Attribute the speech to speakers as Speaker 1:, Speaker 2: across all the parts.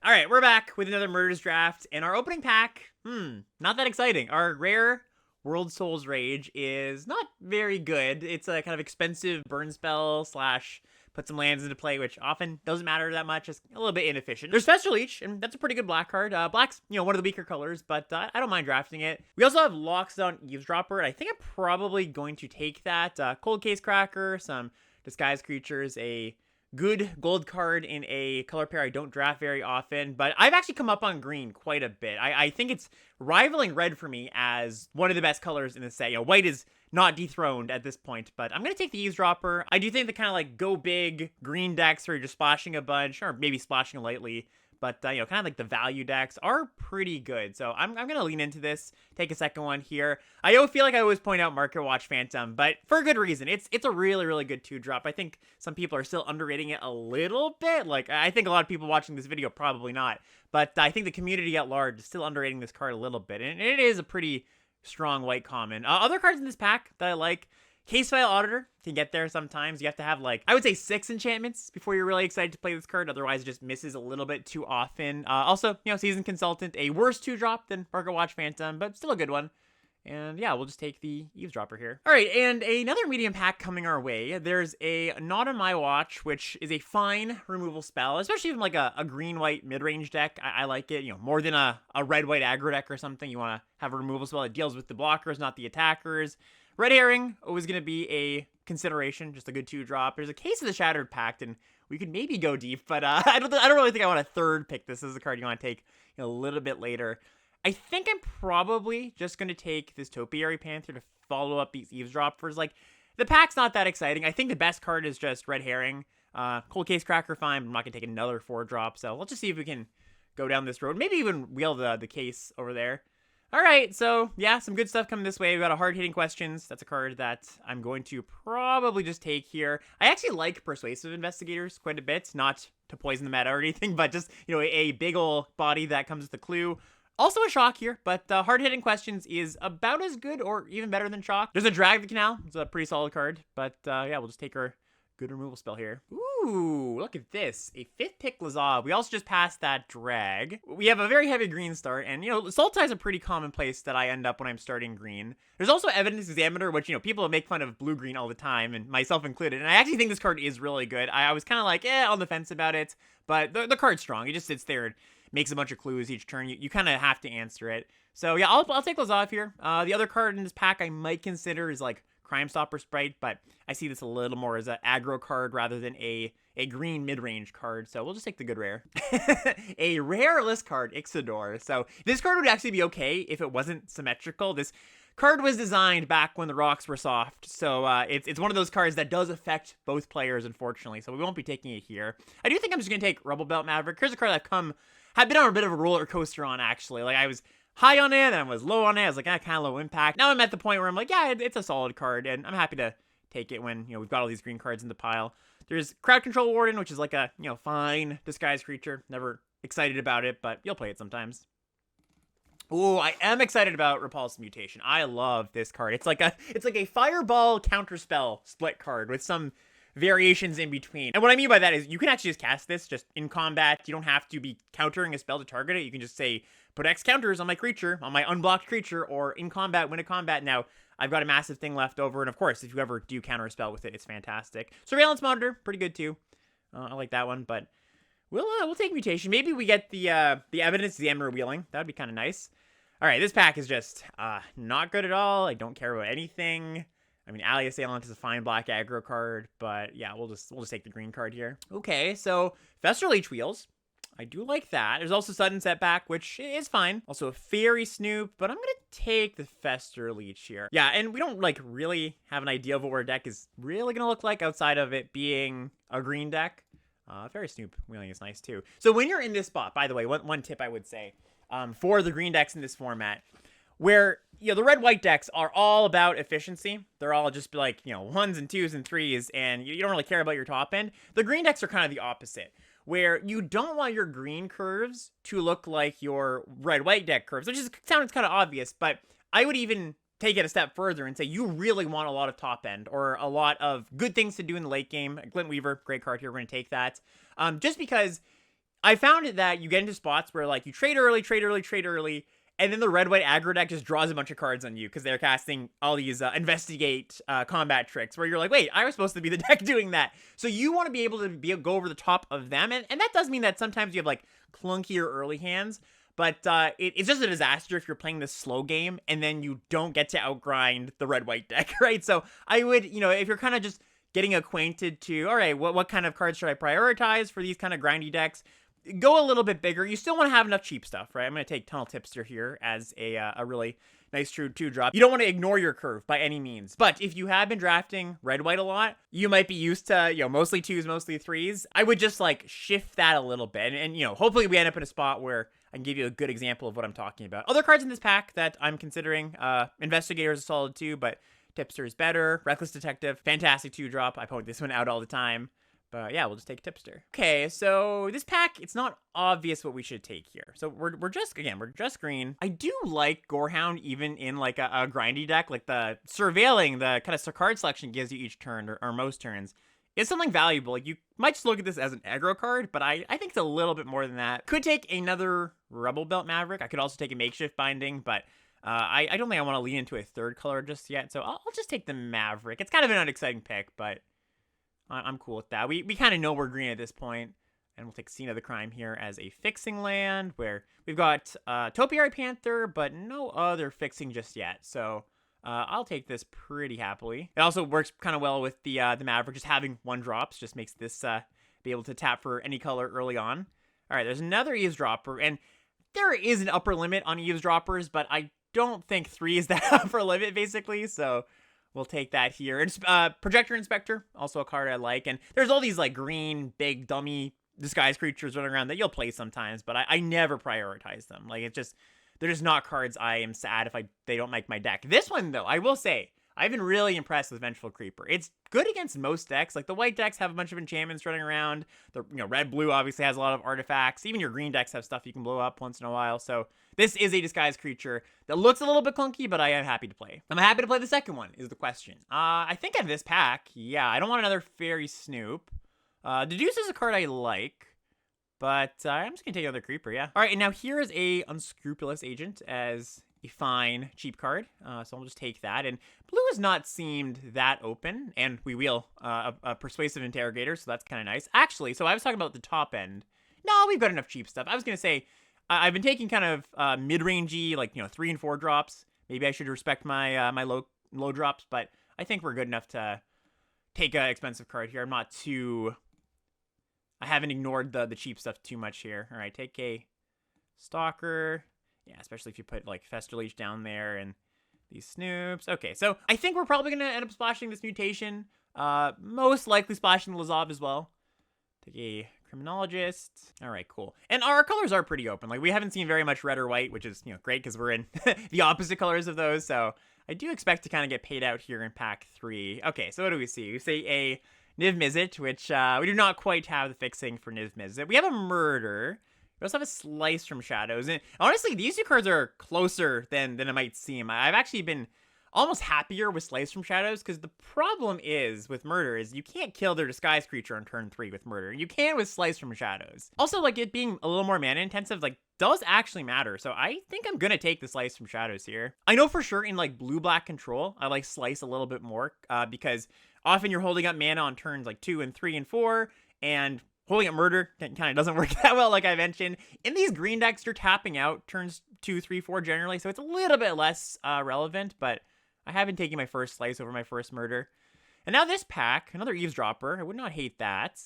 Speaker 1: All right, we're back with another Murders Draft, and our opening pack, not that exciting. Our rare World Souls Rage is not very good. It's a kind of expensive burn spell slash put some lands into play, which often doesn't matter that much. It's a little bit inefficient. There's Fester Leech, and that's a pretty good black card. Black's, one of the weaker colors, but I don't mind drafting it. We also have Lockdown Eavesdropper, and I think I'm probably going to take that. Cold Case Cracker, some Disguise Creatures, a good gold card in a color pair I don't draft very often, but I've actually come up on green quite a bit. I think it's rivaling red for me as one of the best colors in the set. White is not dethroned at this point, but I'm going to take the Eavesdropper. I do think the kind of like go big green decks where you're just splashing a bunch, or maybe splashing lightly, but, kind of like the value decks are pretty good. So I'm going to lean into this, take a second one here. I don't feel like I always point out Market Watch Phantom, but for a good reason. It's a really, really good 2-drop. I think some people are still underrating it a little bit. Like, I think a lot of people watching this video probably not. But I think the community at large is still underrating this card a little bit. And it is a pretty strong white common. Other cards in this pack that I like, Case File Auditor can get there sometimes. You have to have, I would say 6 enchantments before you're really excited to play this card. Otherwise, it just misses a little bit too often. Also, Seasoned Consultant, a worse 2-drop than Market Watch Phantom, but still a good one. And yeah, we'll just take the Eavesdropper here. All right, and another medium pack coming our way. There's a Not on My Watch, which is a fine removal spell, especially from like a green-white mid-range deck. I like it, more than a red-white aggro deck or something. You want to have a removal spell that deals with the blockers, not the attackers. Red Herring always going to be a consideration, just a good 2-drop. There's a Case of the Shattered Pact, and we could maybe go deep, but I don't really think I want a third pick. This is a card you want to take a little bit later. I think I'm probably just going to take this Topiary Panther to follow up these Eavesdroppers. The pack's not that exciting. I think the best card is just Red Herring. Cold Case Cracker, fine. I'm not going to take another 4-drop, so let's just see if we can go down this road. Maybe even wheel the case over there. All right, so yeah, some good stuff coming this way. We've got a hard-hitting questions. That's a card that I'm going to probably just take here. I actually like Persuasive Investigators quite a bit, not to poison the meta or anything, but just, a big ol' body that comes with a clue. Also a Shock here, but hard-hitting questions is about as good or even better than Shock. There's a Drag the Canal. It's a pretty solid card, but yeah, we'll just take our good removal spell here. Ooh, look at this. A 5th pick Lazav. We also just passed that drag. We have a very heavy green start, and, Sultai is a pretty common place that I end up when I'm starting green. There's also Evidence Examiner, which, people make fun of blue-green all the time, and myself included, and I actually think this card is really good. I was kind of like, on the fence about it, but the card's strong. It just sits there and makes a bunch of clues each turn. You kind of have to answer it. So, yeah, I'll take Lazav here. The other card in this pack I might consider is, Crime Stopper Sprite, but I see this a little more as an aggro card rather than a green mid-range card, so we'll just take the good rare. A rareless card, Ixodor. So this card would actually be okay if it wasn't symmetrical. This card was designed back when the rocks were soft, so it's one of those cards that does affect both players, unfortunately, so we won't be taking it here. I do think I'm just going to take Rubble Belt Maverick. Here's a card I've been on a bit of a roller coaster on, actually. I was high on it, and I was low on it. I was like, kind of low impact. Now I'm at the point where I'm like, yeah, it's a solid card, and I'm happy to take it when, we've got all these green cards in the pile. There's Crowd Control Warden, which is like a, fine disguise creature. Never excited about it, but you'll play it sometimes. Ooh, I am excited about Repulsive Mutation. I love this card. It's like a Fireball Counterspell split card with some variations in between. And what I mean by that is you can actually just cast this just in combat. You don't have to be countering a spell to target it. You can just say, put X counters on my creature, on my unblocked creature, or in combat, win a combat. Now, I've got a massive thing left over, and of course, if you ever do counter a spell with it, it's fantastic. Surveillance Monitor, pretty good too. I like that one, but we'll take Mutation. Maybe we get the Evidence Examiner Wheeling. That would be kind of nice. All right, this pack is just not good at all. I don't care about anything. I mean, Ally Assailant is a fine black aggro card, but yeah, we'll just take the green card here. Okay, so Fester Leech Wheels. I do like that. There's also Sudden Setback, which is fine. Also a Fairy Snoop, but I'm gonna take the Fester Leech here. Yeah, and we don't really have an idea of what our deck is really gonna look like outside of it being a green deck. Fairy Snoop wheeling is nice too. So when you're in this spot, by the way, one tip I would say for the green decks in this format, where the red-white decks are all about efficiency. They're all just like, 1s and 2s and 3s, and you don't really care about your top end. The green decks are kind of the opposite, where you don't want your green curves to look like your red-white deck curves, which sounds kind of obvious, but I would even take it a step further and say you really want a lot of top end or a lot of good things to do in the late game. Glint Weaver, great card here. We're going to take that. Just because I found that you get into spots where like you trade early, and then the red-white aggro deck just draws a bunch of cards on you because they're casting all these investigate combat tricks where you're like, wait, I was supposed to be the deck doing that. So you want to be able to go over the top of them, and that does mean that sometimes you have like clunkier early hands, but it's just a disaster if you're playing this slow game and then you don't get to outgrind the red-white deck, right? So I would, if you're kind of just getting acquainted to, all right, what kind of cards should I prioritize for these kind of grindy decks? Go a little bit bigger. You still want to have enough cheap stuff, right? I'm going to take Tunnel Tipster here as a really nice true 2-drop. You don't want to ignore your curve by any means. But if you have been drafting red-white a lot, you might be used to, mostly 2s, mostly 3s. I would just like shift that a little bit. And hopefully we end up in a spot where I can give you a good example of what I'm talking about. Other cards in this pack that I'm considering, Investigator is a solid 2, but Tipster is better. Reckless Detective, fantastic 2-drop. I point this one out all the time. But yeah, we'll just take Tipster. Okay, so this pack, it's not obvious what we should take here. So we're just green. I do like Gorehound even in like a grindy deck, like the surveilling, the kind of card selection gives you each turn or most turns. It's something valuable. Like you might just look at this as an aggro card, but I think it's a little bit more than that. Could take another Rebel Belt Maverick. I could also take a Makeshift Binding, but I don't think I want to lean into a third color just yet. So I'll just take the Maverick. It's kind of an unexciting pick, but I'm cool with that. We kind of know we're green at this point, and we'll take Scene of the Crime here as a fixing land, where we've got Topiary Panther, but no other fixing just yet. So I'll take this pretty happily. It also works kind of well with the Maverick. Just having 1-drops just makes this be able to tap for any color early on. All right, there's another Eavesdropper, and there is an upper limit on Eavesdroppers, but I don't think 3 is that upper limit, basically, so we'll take that here. And Projector Inspector, also a card I like. And there's all these like green, big, dummy disguise creatures running around that you'll play sometimes, but I never prioritize them. Like they're just not cards I am sad if they don't make my deck. This one though, I will say, I've been really impressed with Vengeful Creeper. It's good against most decks. Like the white decks have a bunch of enchantments running around. The red-blue obviously has a lot of artifacts. Even your green decks have stuff you can blow up once in a while. So this is a disguised creature that looks a little bit clunky, but I am happy to play. I'm happy to play the second one is the question. I think in this pack, yeah, I don't want another Fairy Snoop. Deduce is a card I like, but I'm just gonna take another Creeper, yeah. All right, and now here is a Unscrupulous Agent as a fine, cheap card. So I'll just take that. And blue has not seemed that open, and we wheel a Persuasive Interrogator, so that's kind of nice. Actually, so I was talking about the top end. No, we've got enough cheap stuff. I was going to say, I've been taking kind of mid-rangey, like, 3 and 4 drops. Maybe I should respect my my low drops, but I think we're good enough to take an expensive card here. I haven't ignored the cheap stuff too much here. All right, take a Stalker. Yeah, especially if you put, like, Fester Leech down there and these Snoops. Okay, so I think we're probably going to end up splashing this Mutation. Most likely splashing the Lazav as well. Take a Criminologist. All right, cool. And our colors are pretty open. Like, we haven't seen very much red or white, which is, great because we're in the opposite colors of those. So I do expect to kind of get paid out here in pack 3. Okay, so what do we see? We see a Niv Mizzet, which we do not quite have the fixing for Niv Mizzet. We have a Murder. We also have a Slice from Shadows. And honestly, these two cards are closer than it might seem. I've actually been almost happier with Slice from Shadows, because the problem is with Murder is you can't kill their disguise creature on turn 3 with Murder. You can with Slice from Shadows. Also, like, it being a little more mana intensive, like, does actually matter. So I think I'm gonna take the Slice from Shadows here. I know for sure in, like, blue-black control, I like Slice a little bit more, because often you're holding up mana on turns, like, 2 and 3 and 4, and holding up Murder kind of doesn't work that well, like I mentioned. In these green decks, you're tapping out turns 2, 3, 4 generally, so it's a little bit less relevant, but I have been taking my first Slice over my first Murder. And now this pack, another Eavesdropper. I would not hate that.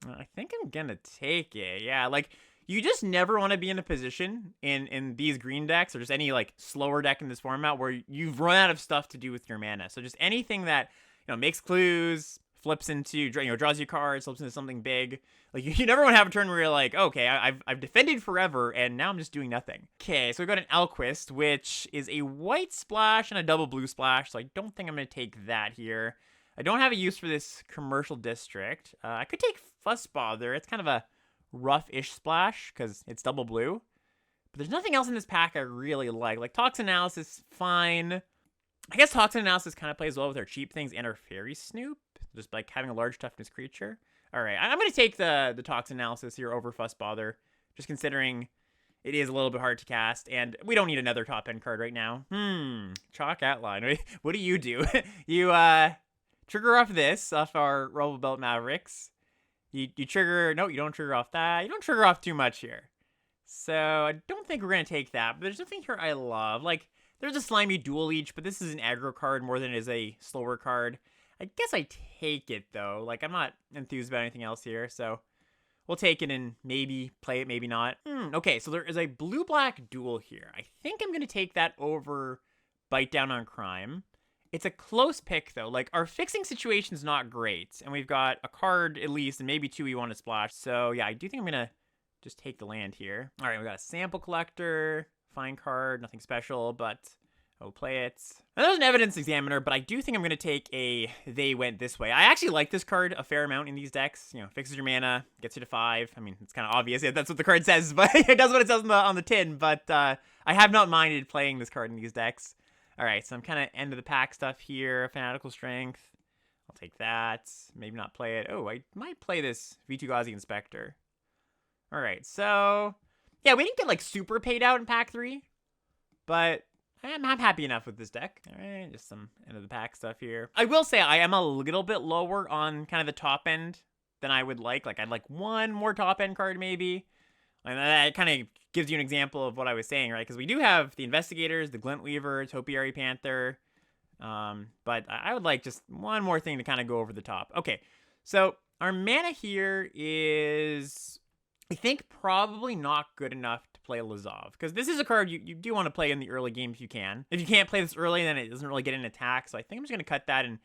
Speaker 1: I think I'm gonna take it. Yeah, like, you just never want to be in a position in these green decks, or just any, like, slower deck in this format, where you've run out of stuff to do with your mana. So just anything that, makes clues, flips into, draws you cards, flips into something big. Like, you never want to have a turn where you're like, okay, I've defended forever, and now I'm just doing nothing. Okay, so we got an Elquist, which is a white splash and a double blue splash, so I don't think I'm going to take that here. I don't have a use for this Commercial District. I could take Fussbother. It's kind of a rough-ish splash, because it's double blue. But there's nothing else in this pack I really like. Like, Toxin Analysis, fine. I guess Toxin Analysis kind of plays well with our cheap things and our Fairy Snoop, just like having a large toughness creature. All right, I'm going to take the Toxin Analysis here over Fuss Bother, just considering it is a little bit hard to cast, and we don't need another top-end card right now. Chalk Outline. What do? You trigger off this, off our Robo Belt Mavericks. You trigger... No, you don't trigger off that. You don't trigger off too much here. So I don't think we're going to take that, but there's something here I love. Like, there's a Slimy Dual Leech, but this is an aggro card more than it is a slower card. I guess I take it, though. Like, I'm not enthused about anything else here, so we'll take it and maybe play it, maybe not. Okay, so there is a blue-black duel here. I think I'm going to take that over Bite Down on Crime. It's a close pick, though. Like, our fixing situation's not great, and we've got a card, at least, and maybe two we want to splash. So, yeah, I do think I'm going to just take the land here. All right, we got a Sample Collector, fine card, nothing special, but I'll play it. Now, there's an Evidence Examiner, but I do think I'm going to take a They Went This Way. I actually like this card a fair amount in these decks. You know, fixes your mana, gets you to 5. I mean, it's kind of obvious. Yeah, that's what the card says, but it does what it says on the tin. But I have not minded playing this card in these decks. All right, so I'm kind of end of the pack stuff here. Fanatical Strength. I'll take that. Maybe not play it. Oh, I might play this V2 Gauzy Inspector. All right, so yeah, we didn't get like super paid out in pack 3, but I'm happy enough with this deck. All right, just some end of the pack stuff here. I will say I am a little bit lower on kind of the top end than I would like. Like, I'd like one more top end card maybe. And that kind of gives you an example of what I was saying, right? Because we do have the Investigators, the Glint Weaver, Topiary Panther. But I would like just one more thing to kind of go over the top. Okay, so our mana here is, I think, probably not good enough to play Lazov, because this is a card you do want to play in the early game if you can. If you can't play this early, then it doesn't really get an attack, so I think I'm just going to cut that and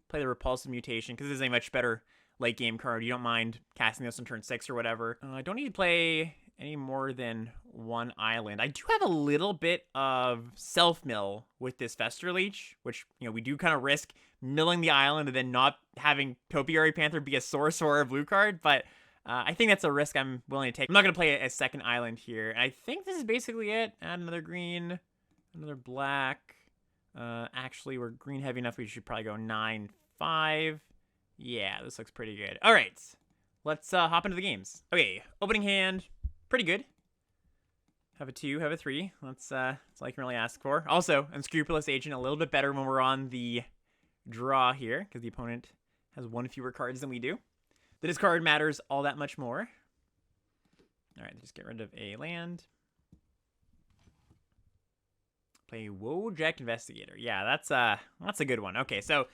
Speaker 1: play the Repulsive Mutation, because this is a much better late game card. You don't mind casting this on turn 6 or whatever. I don't need to play any more than one island. I do have a little bit of self-mill with this Fester Leech, which, you know, we do kind of risk milling the island and then not having Topiary Panther be a source or a blue card, but I think that's a risk I'm willing to take. I'm not going to play a second island here. And I think this is basically it. Add another green, another black. Actually, we're green heavy enough. We should probably go 9-5. Yeah, this looks pretty good. All right, let's hop into the games. Okay, opening hand, pretty good. Have a 2, have a 3. That's all I can really ask for. Also, Unscrupulous Agent, a little bit better when we're on the draw here, because the opponent has one fewer cards than we do. The discard matters all that much more. All right, just get rid of a land. Play Wojak Investigator. Yeah, that's a good one. Okay, so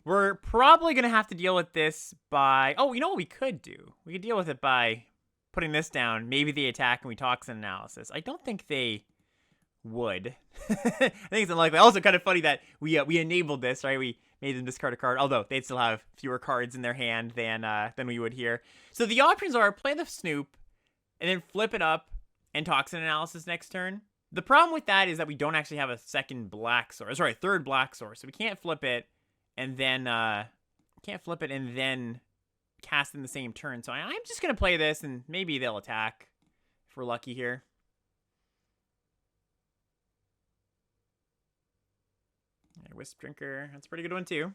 Speaker 1: we're probably going to have to deal with this by... Oh, you know what we could do? We could deal with it by putting this down. Maybe they attack and we Toxin Analysis. I don't think they would. I think it's unlikely. Also, kind of funny that we enabled this, right? We made them discard a card, although they'd still have fewer cards in their hand than we would here. So the options are play the Snoop, and then flip it up and Toxin Analysis next turn. The problem with that is that we don't actually have a second black source. Sorry, third black source. So we can't flip it and then cast in the same turn. So I'm just gonna play this, and maybe they'll attack if we're lucky here. Wisp Drinker, that's a pretty good one too.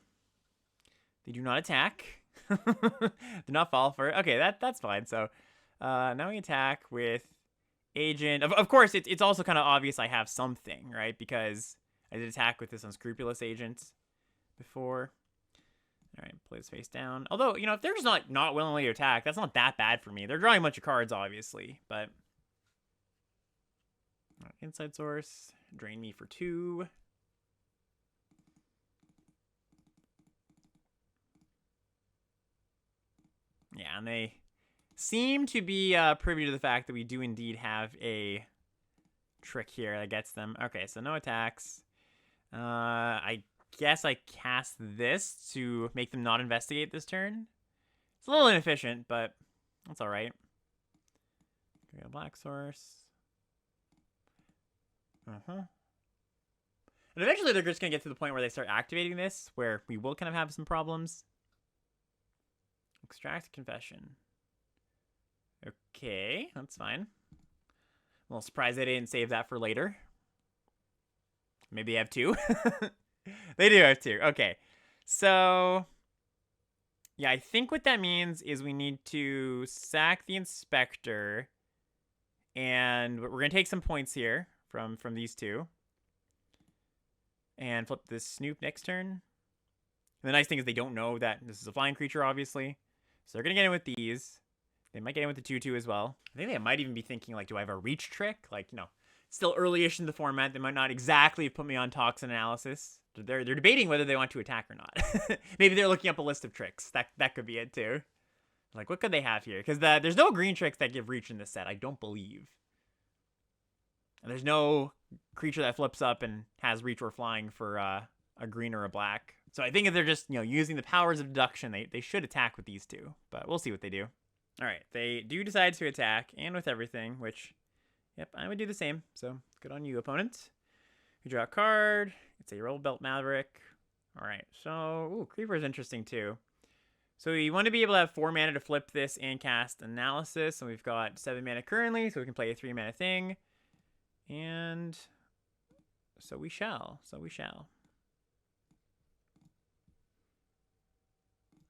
Speaker 1: They do not attack. Do not fall for it. Okay, that's fine. So now we attack with Agent. Of course, it's also kind of obvious I have something, right? Because I did attack with this Unscrupulous Agent before. All right, play this face down. Although, you know, if they're just not willingly to attack, that's not that bad for me. They're drawing a bunch of cards, obviously, but... All right, Inside Source, drain me for 2. Yeah, and they seem to be privy to the fact that we do indeed have a trick here that gets them. Okay, so no attacks. I guess I cast this to make them not investigate this turn. It's a little inefficient, but that's all right. We got a black source. And eventually they're just going to get to the point where they start activating this, where we will kind of have some problems. Extract Confession. Okay, that's fine. I'm a little surprised they didn't save that for later. Maybe they have 2. They do have 2. Okay, so Yeah, I think what that means is we need to sack the inspector, and we're gonna take some points here from these two, and flip this Snoop next turn. And the nice thing is they don't know that this is a flying creature, obviously, so they're gonna get in with these. They might get in with the 2/2 as well. I think they might even be thinking, like, do I have a reach trick? Like, still early-ish in the format. They might not exactly put me on toxin analysis. They're debating whether they want to attack or not. Maybe they're looking up a list of tricks. That could be it too. Like, what could they have here? Because there's no green tricks that give reach in this set, I don't believe. And there's no creature that flips up and has reach or flying for a green or a black. So I think if they're just, using the powers of deduction, they should attack with these two. But we'll see what they do. All right, they do decide to attack, and with everything, which, yep, I would do the same. So good on you, opponent. You draw a card. It's a Roll Belt Maverick. All right, so Creeper is interesting too. So we want to be able to have 4 mana to flip this and cast Analysis, and we've got 7 mana currently, so we can play a 3 mana thing. And so we shall. So we shall.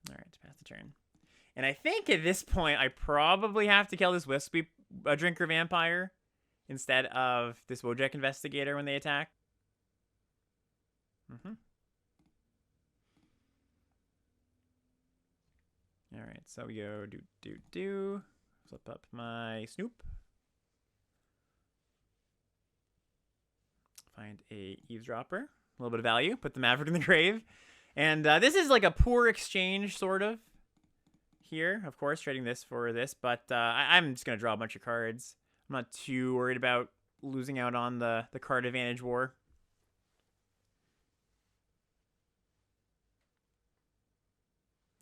Speaker 1: All right, pass the turn. And I think at this point, I probably have to kill this Wispy Drinker Vampire instead of this Wojek Investigator when they attack. All right, so we go do. Flip up my Snoop. Find a Eavesdropper. A little bit of value. Put the Maverick in the grave. And this is like a poor exchange, sort of. Here, of course, trading this for this, but I'm just going to draw a bunch of cards. I'm not too worried about losing out on the card advantage war.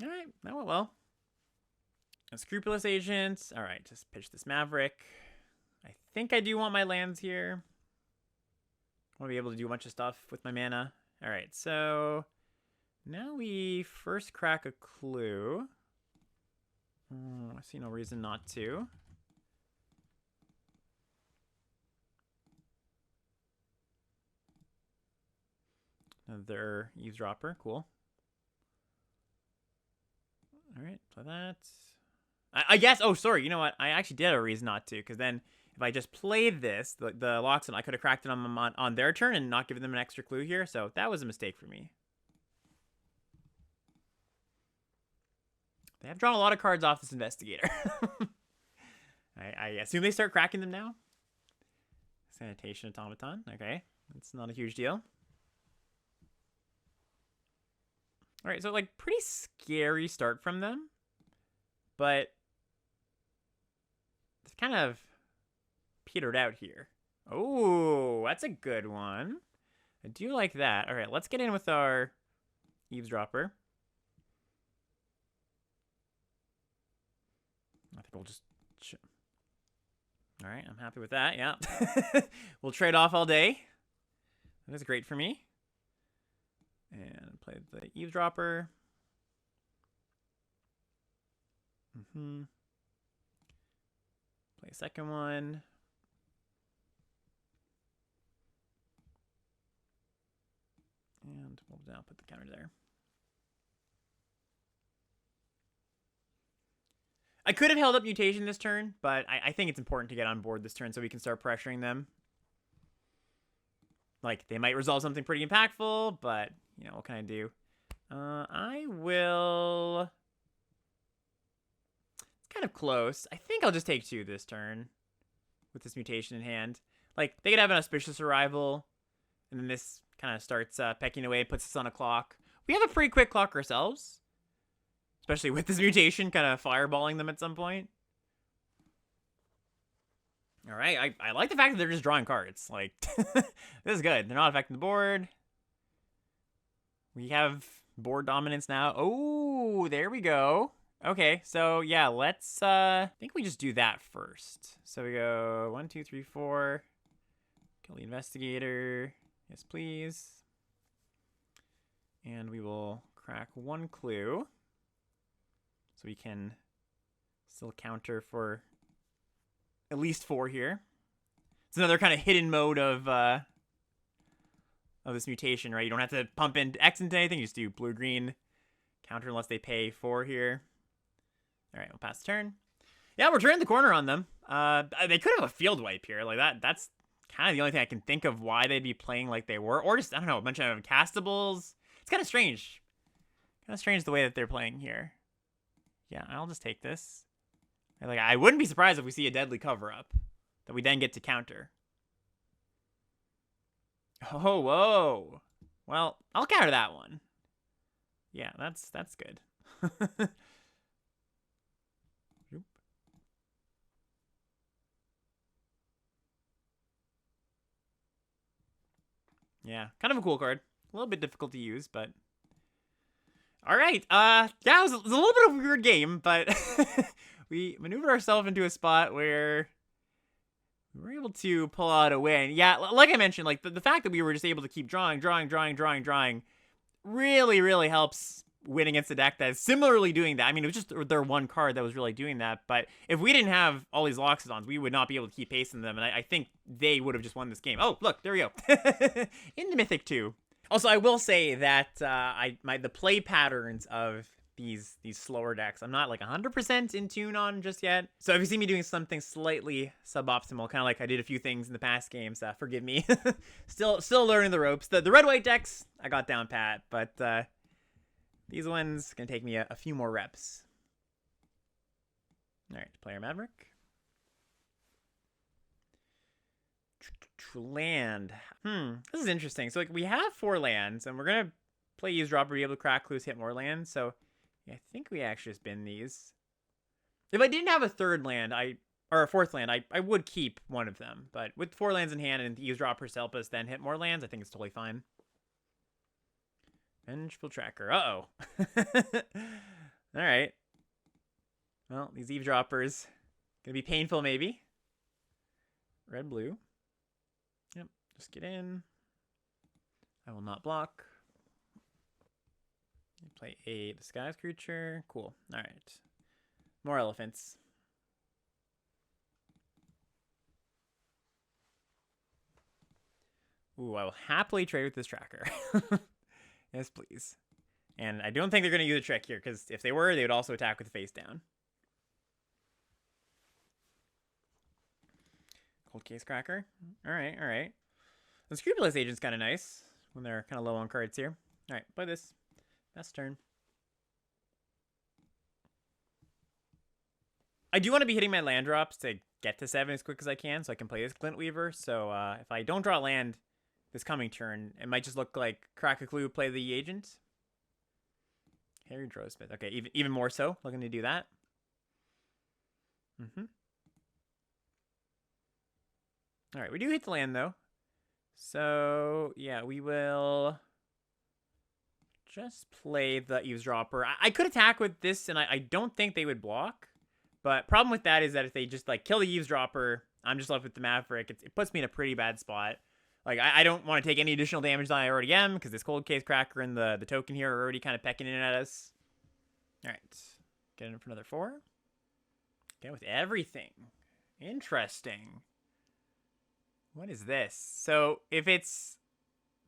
Speaker 1: All right, that went well. A Scrupulous Agent. All right, just pitch this Maverick. I think I do want my lands here. I want to be able to do a bunch of stuff with my mana. All right, so now we first crack a clue. I see no reason not to. Another Eavesdropper. Cool. All right, play that. I guess. Oh, sorry. You know what? I actually did have a reason not to, because then if I just played this, the Loxodon, I could have cracked it on their turn and not given them an extra clue here. So that was a mistake for me. They have drawn a lot of cards off this Investigator. I assume they start cracking them now. Sanitation Automaton. Okay. That's not a huge deal. All right, so like pretty scary start from them. But it's kind of petered out here. Oh, that's a good one. I do like that. All right, let's get in with our Eavesdropper. I think we'll just... All right, I'm happy with that, yeah. We'll trade off all day. That is great for me. And play the Eavesdropper. Play a second one. And we'll now put the counter there. I could have held up Mutation this turn, but I think it's important to get on board this turn so we can start pressuring them. Like, they might resolve something pretty impactful, but, what can I do? I will... It's kind of close. I think I'll just take 2 this turn with this Mutation in hand. Like, they could have an Auspicious Arrival, and then this kind of starts pecking away, puts us on a clock. We have a pretty quick clock ourselves. Especially with this Mutation kind of fireballing them at some point. All right, I like the fact that they're just drawing cards. Like, this is good. They're not affecting the board. We have board dominance now. Oh, there we go. Okay, so yeah, let's, I think we just do that first. So we go 1, 2, 3, 4. Kill the Investigator. Yes, please. And we will crack 1 clue. So we can still counter for at least 4 here. It's another kind of hidden mode of this Mutation, right? You don't have to pump in X into anything. You just do blue-green, counter unless they pay 4 here. All right, we'll pass the turn. Yeah, we're turning the corner on them. They could have a field wipe here. Like that's kind of the only thing I can think of why they'd be playing like they were. Or just, I don't know, a bunch of castables. It's kind of strange. Kind of strange the way that they're playing here. Yeah, I'll just take this. Like, I wouldn't be surprised if we see a deadly cover-up that we then get to counter. Oh, whoa. Well, I'll counter that one. Yeah, that's good. Yeah, kind of a cool card. A little bit difficult to use, but... Alright, yeah, it was a little bit of a weird game, but we maneuvered ourselves into a spot where we were able to pull out a win. Yeah, like I mentioned, like the fact that we were just able to keep drawing really, really helps win against a deck that is similarly doing that. I mean, it was just their one card that was really doing that, but if we didn't have all these Loxodons, we would not be able to keep pacing them, and I think they would have just won this game. Oh, look, there we go. In the Mythic 2. Also, I will say that the play patterns of these slower decks, I'm not like 100% in tune on just yet. So if you see me doing something slightly suboptimal, kind of like I did a few things in the past games, forgive me. still learning the ropes. The red-white decks, I got down pat, but these ones gonna take me a few more reps. All right, player Maverick. Land. This is interesting. So like we have 4 lands, and we're gonna play Eavesdropper, be able to crack clues, hit more lands. So yeah, I think we actually spin these. If I didn't have a 3rd land, or a 4th land, I would keep one of them. But with 4 lands in hand and the Eavesdropper to help us then hit more lands, I think it's totally fine. Vengeful Tracker. Uh-oh. All right. Well, these Eavesdroppers gonna be painful, maybe. Red, blue. Yep, just get in. I will not block. Play a disguise creature. Cool. All right. More elephants. Ooh, I will happily trade with this tracker. Yes, please. And I don't think they're going to use a trick here, because if they were, they would also attack with face down. Cold Case Cracker. All right, all right. The Scrupulous Agent's kind of nice when they're kind of low on cards here. All right, play this. Best turn. I do want to be hitting my land drops to get to 7 as quick as I can, so I can play this Glint Weaver. So if I don't draw land this coming turn, it might just look like crack a clue, play the agent. Harry Drosmith. Okay, even more so, looking to do that. All right, we do hit the land, though. So, yeah, we will just play the Eavesdropper. I could attack with this, and I don't think they would block. But problem with that is that if they just, like, kill the Eavesdropper, I'm just left with the Maverick. It puts me in a pretty bad spot. Like, I don't want to take any additional damage than I already am, because this Cold Case Cracker and the token here are already kind of pecking in at us. All right. Get in for another 4. Okay, with everything. Interesting. What is this? So, if it's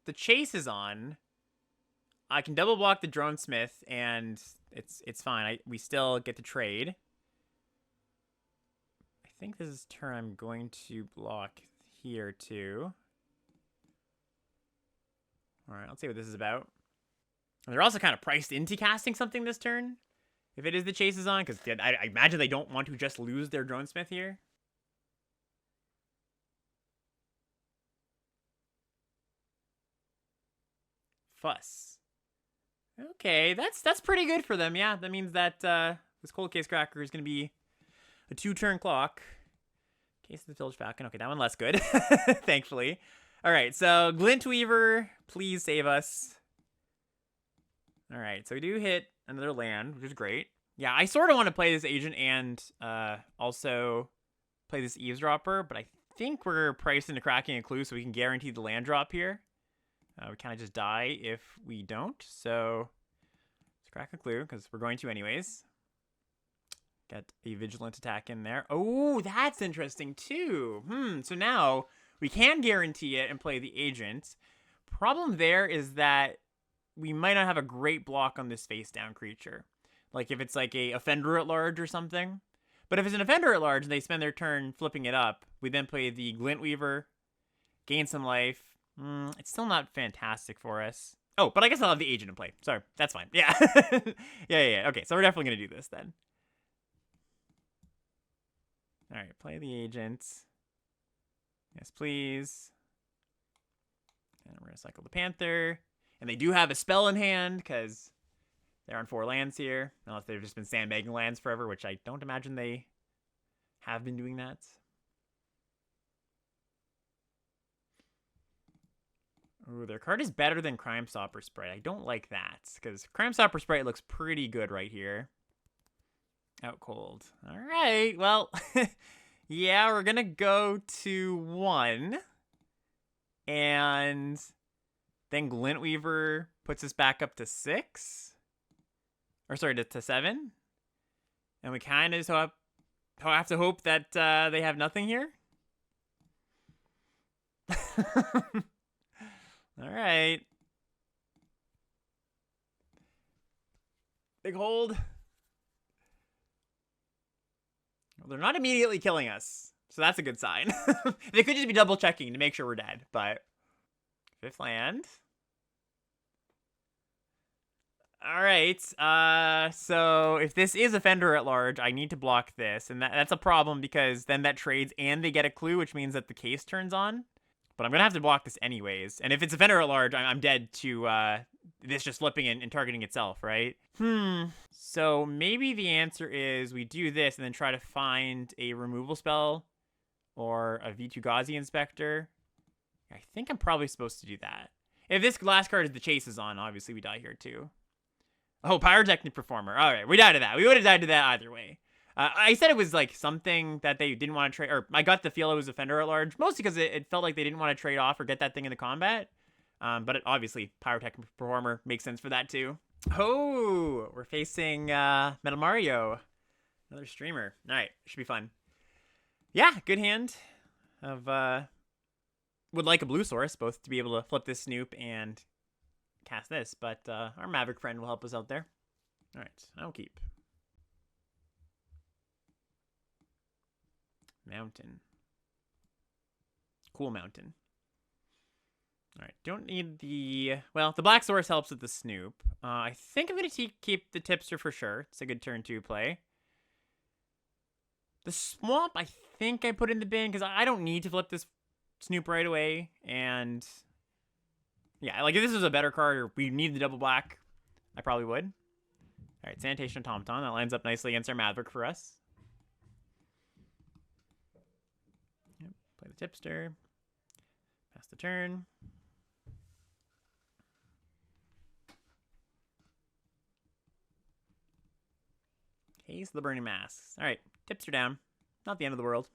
Speaker 1: the chase is on, I can double block the Drone Smith, and it's fine. We still get to trade. I think this is turn I'm going to block here, too. All right, let's see what this is about. And they're also kind of priced into casting something this turn, if it is the chase is on, because I imagine they don't want to just lose their Drone Smith here. Fuss. Okay, that's pretty good for them. Yeah, that means that this Cold Case Cracker is going to be a 2-turn clock. Case of the Village Falcon. Okay, that one less good, thankfully. All right, so Glint Weaver, please save us. All right, so we do hit another land, which is great. Yeah, I sort of want to play this agent and also play this Eavesdropper, but I think we're priced into cracking a clue, so we can guarantee the land drop here. We kind of just die if we don't, so let's crack a clue, because we're going to anyways. Get a Vigilant attack in there. Oh, that's interesting, too. So now we can guarantee it and play the agent. Problem there is that we might not have a great block on this face down creature. Like if it's like a offender at large or something. But if it's an offender at large and they spend their turn flipping it up, we then play the Glint Weaver, gain some life. It's still not fantastic for us. Oh, but I guess I'll have the agent in play. Sorry, that's fine. Yeah. yeah. Okay, so we're definitely going to do this then. All right, play the agent. Yes, please. And we're going to cycle the Panther. And they do have a spell in hand because they're on 4 lands here. Unless they've just been sandbagging lands forever, which I don't imagine they have been doing that. Ooh, their card is better than Crime Stopper Sprite. I don't like that, because Crime Stopper Sprite looks pretty good right here. Out cold. All right, well, yeah, we're going to go to 1. And then Glint Weaver puts us back up to 6. Or sorry, to 7. And we kind of have to hope that they have nothing here. All right. Big hold. Well, they're not immediately killing us, so that's a good sign. They could just be double checking to make sure we're dead, but 5th land. All right. So if this is offender at large, I need to block this, and that's a problem because then that trades and they get a clue, which means that the case turns on. But I'm going to have to block this anyways. And if it's offender at large, I'm dead to this just flipping and targeting itself, right? So maybe the answer is we do this and then try to find a removal spell or a V2 Gauzy Inspector. I think I'm probably supposed to do that. If this last card is the chase is on, obviously we die here too. Oh, Pyrotechnic Performer. All right, we died to that. We would have died to that either way. I said it was like something that they didn't want to trade, or I got the feel it was offender at large, mostly because it felt like they didn't want to trade off or get that thing into combat. But obviously, Pyrotechnic Performer makes sense for that too. Oh, we're facing Metal Mario, another streamer. All right, should be fun. Yeah, good hand. Of would like a blue source, both to be able to flip this Snoop and cast this, but our Maverick friend will help us out there. All right, I'll keep. Mountain. Cool mountain. All right, don't need the... Well, the black source helps with the Snoop. I think I'm going to keep the Tipster for sure. It's a good turn 2 play. The Swamp, I think I put in the bin because I don't need to flip this Snoop right away. And yeah, like if this was a better card or we need the double black, I probably would. All right, Sanitation Automaton. That lines up nicely against our Maverick for us. Play the Tipster. Pass the turn. Case the Burning Masks. All right, Tipster down. Not the end of the world.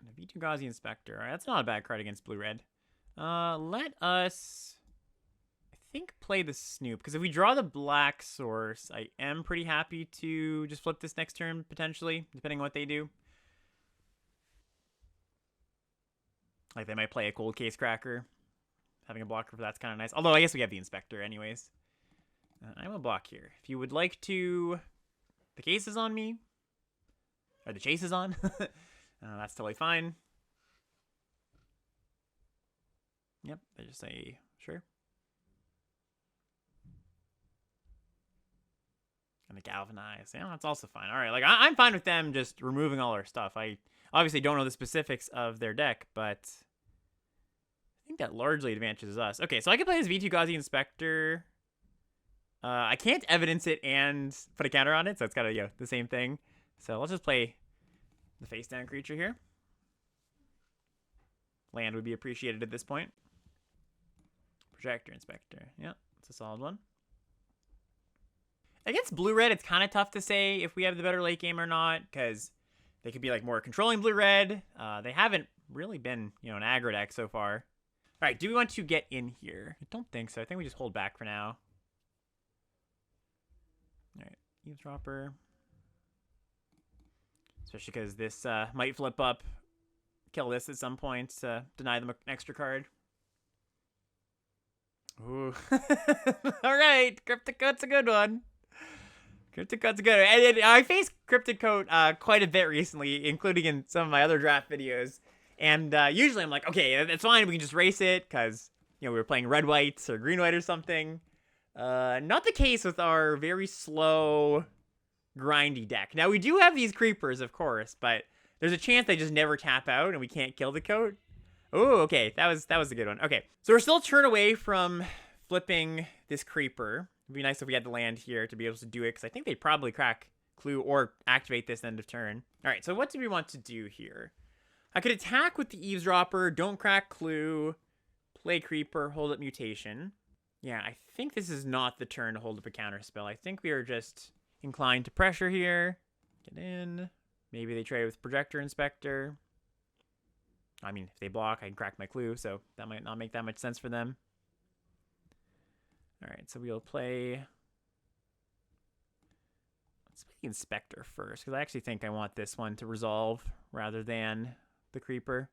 Speaker 1: And a V2 Gauzy Inspector. All right, that's not a bad card against blue-red. Let us, I think, play the Snoop. Because if we draw the black source, I am pretty happy to just flip this next turn, potentially, depending on what they do. Like, they might play a Cold Case Cracker. Having a blocker for that's kind of nice. Although, I guess we have the Inspector anyways. I'm a block here. If you would like to... The case is on me. Or the chase is on. That's totally fine. Yep, they just say, sure. And the Galvanize. Yeah, that's also fine. All right, like, I'm fine with them just removing all our stuff. I obviously don't know the specifics of their deck, but... I think that largely advantages us. Okay, so I can play this V2 Gauzy Inspector... I can't evidence it and put a counter on it, so it's got to, the same thing. So let's just play the face down creature here. Land would be appreciated at this point. Projector Inspector. Yeah, it's a solid one. Against blue-red, it's kind of tough to say if we have the better late game or not, because they could be like more controlling blue-red. They haven't really been, an aggro deck so far. All right, do we want to get in here? I don't think so. I think we just hold back for now. All right, Eavesdropper. Especially because this might flip up, kill this at some point, deny them an extra card. Ooh. All right, Cryptic Coat's a good one. Cryptic Coat's a good one. And I faced Cryptic Coat quite a bit recently, including in some of my other draft videos. And usually I'm like, okay, that's fine. We can just race it because, you know, we were playing red-white or green-white or something. Not the case with our very slow, grindy deck. Now, we do have these creepers, of course, but there's a chance they just never tap out and we can't kill the Coat. Oh, okay. That was a good one. Okay, so we're still a turn away from flipping this creeper. It'd be nice if we had the land here to be able to do it, because I think they'd probably crack Clue or activate this end of turn. All right, so what do we want to do here? I could attack with the Eavesdropper, don't crack Clue, play Creeper, hold up Mutation. Yeah, I think this is not the turn to hold up a counter spell. I think we are just inclined to pressure here. Get in. Maybe they trade with Projector Inspector. I mean, if they block, I can crack my Clue, so that might not make that much sense for them. All right, so we'll play... Let's play the Inspector first, because I actually think I want this one to resolve rather than the Creeper.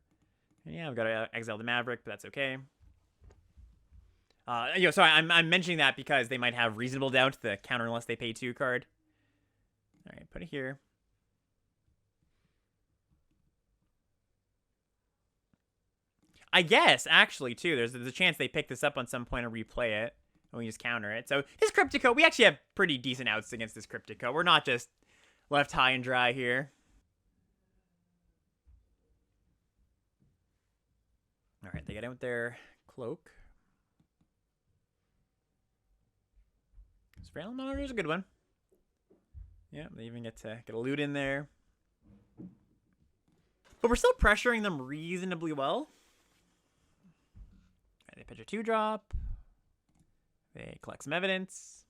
Speaker 1: And yeah, I've got to exile the Maverick, but that's okay. Sorry, I'm mentioning that because they might have Reasonable Doubt, the counter unless they pay 2 card. All right, put it here. I guess, actually, too, there's a chance they pick this up on some point and replay it, and we just counter it. So, his Cryptic Coat, we actually have pretty decent outs against this Cryptic Coat. We're not just left high and dry here. All right, they get in with their Cloak. Surveillance Monitor is a good one. Yeah, they even get a loot in there. But we're still pressuring them reasonably well. They pitch a 2-drop. They collect some evidence.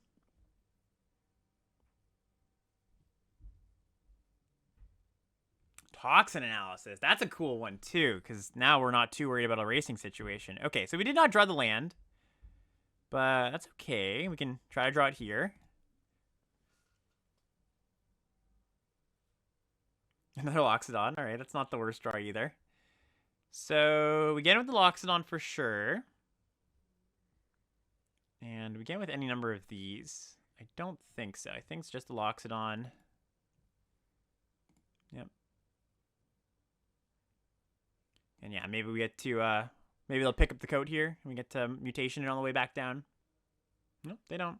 Speaker 1: Toxin Analysis. That's a cool one, too, because now we're not too worried about a racing situation. Okay, so we did not draw the land, but that's okay. We can try to draw it here. Another Loxodon. All right, that's not the worst draw either. So we get in with the Loxodon for sure. And we get with any number of these. I don't think so. I think it's just the Loxodon. Yep. And yeah, maybe we get to, maybe they'll pick up the Coat here. And we get to Mutation it on the way back down. Nope, they don't.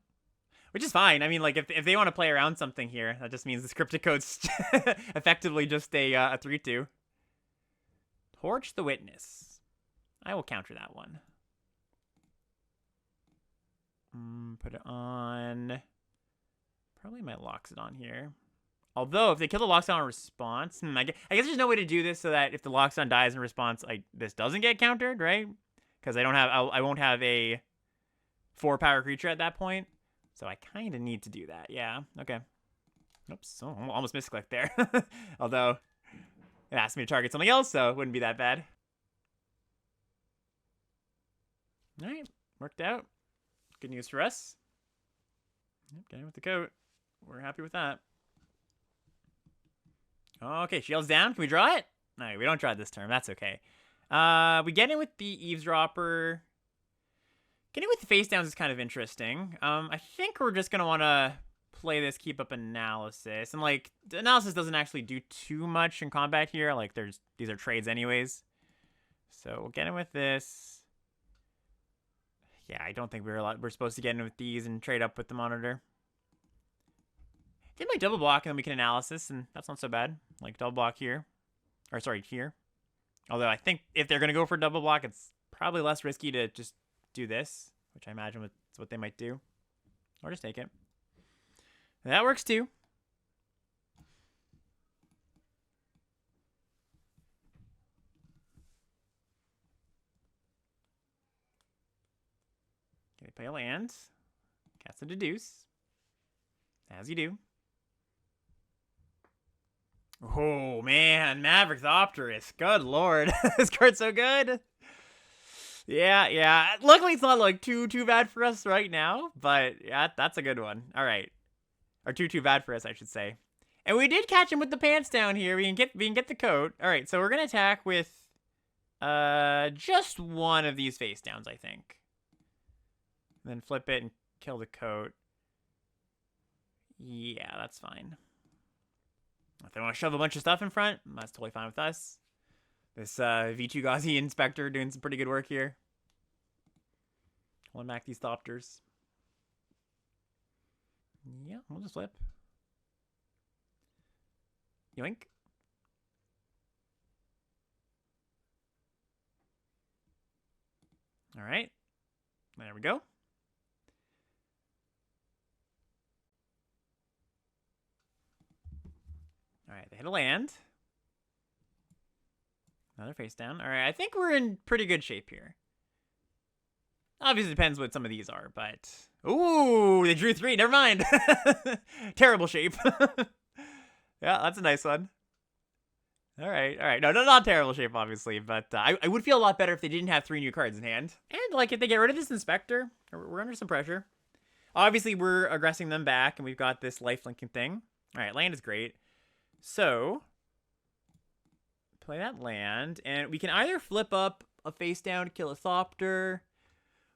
Speaker 1: Which is fine. I mean, like, if they want to play around something here, that just means this Cryptic Coat's effectively just a 3-2. Torch the Witness. I will counter that one. Put it on... Probably my Loxodon here. Although, if they kill the Loxodon in response... I guess there's no way to do this so that if the Loxodon dies in response, this doesn't get countered, right? Because I won't have a 4-power creature at that point. So I kind of need to do that. Yeah, okay. Oops, almost misclicked there. Although, it asked me to target something else, so it wouldn't be that bad. All right, worked out. Good news for us. Okay, with the Coat. We're happy with that. Okay, shield's down. Can we draw it? No, we don't draw it this turn. That's okay. We get in with the Eavesdropper. Getting with the face downs is kind of interesting. I think we're just going to want to play this keep up Analysis. And, like, the Analysis doesn't actually do too much in combat here. Like, these are trades anyways. So we'll get in with this. Yeah, I don't think we're supposed to get in with these and trade up with the Monitor. Did my double block and then we can Analysis, and that's not so bad. Like, double block here. Or, sorry, here. Although I think if they're going to go for double block, it's probably less risky to just do this, which I imagine is what they might do. Or just take it. And that works too. Okay, play a land. Cast a Deduce. As you do. Oh, man. Maverick's Opterus. Good lord. This card's so good. Yeah. Luckily, it's not, like, too bad for us right now. But, yeah, that's a good one. All right. Or too bad for us, I should say. And we did catch him with the pants down here. We can get the Coat. All right, so we're going to attack with just one of these face downs, I think. And then flip it and kill the coat. Yeah, that's fine. If they want to shove a bunch of stuff in front, that's totally fine with us. This V2 Gauzy Inspector doing some pretty good work here. Holding back these Thopters. Yeah, we'll just flip. Yoink. All right. There we go. All right, they hit a land. Another face down. All right, I think we're in pretty good shape here. Obviously, depends what some of these are, but... Ooh, they drew 3. Never mind. Terrible shape. Yeah, that's a nice one. All right, all right. No, not terrible shape, obviously, but I would feel a lot better if they didn't have 3 new cards in hand. And, like, if they get rid of this Inspector, we're under some pressure. Obviously, we're aggressing them back, and we've got this life-linking thing. All right, land is great. So, play that land, and we can either flip up a face down to kill a Thopter.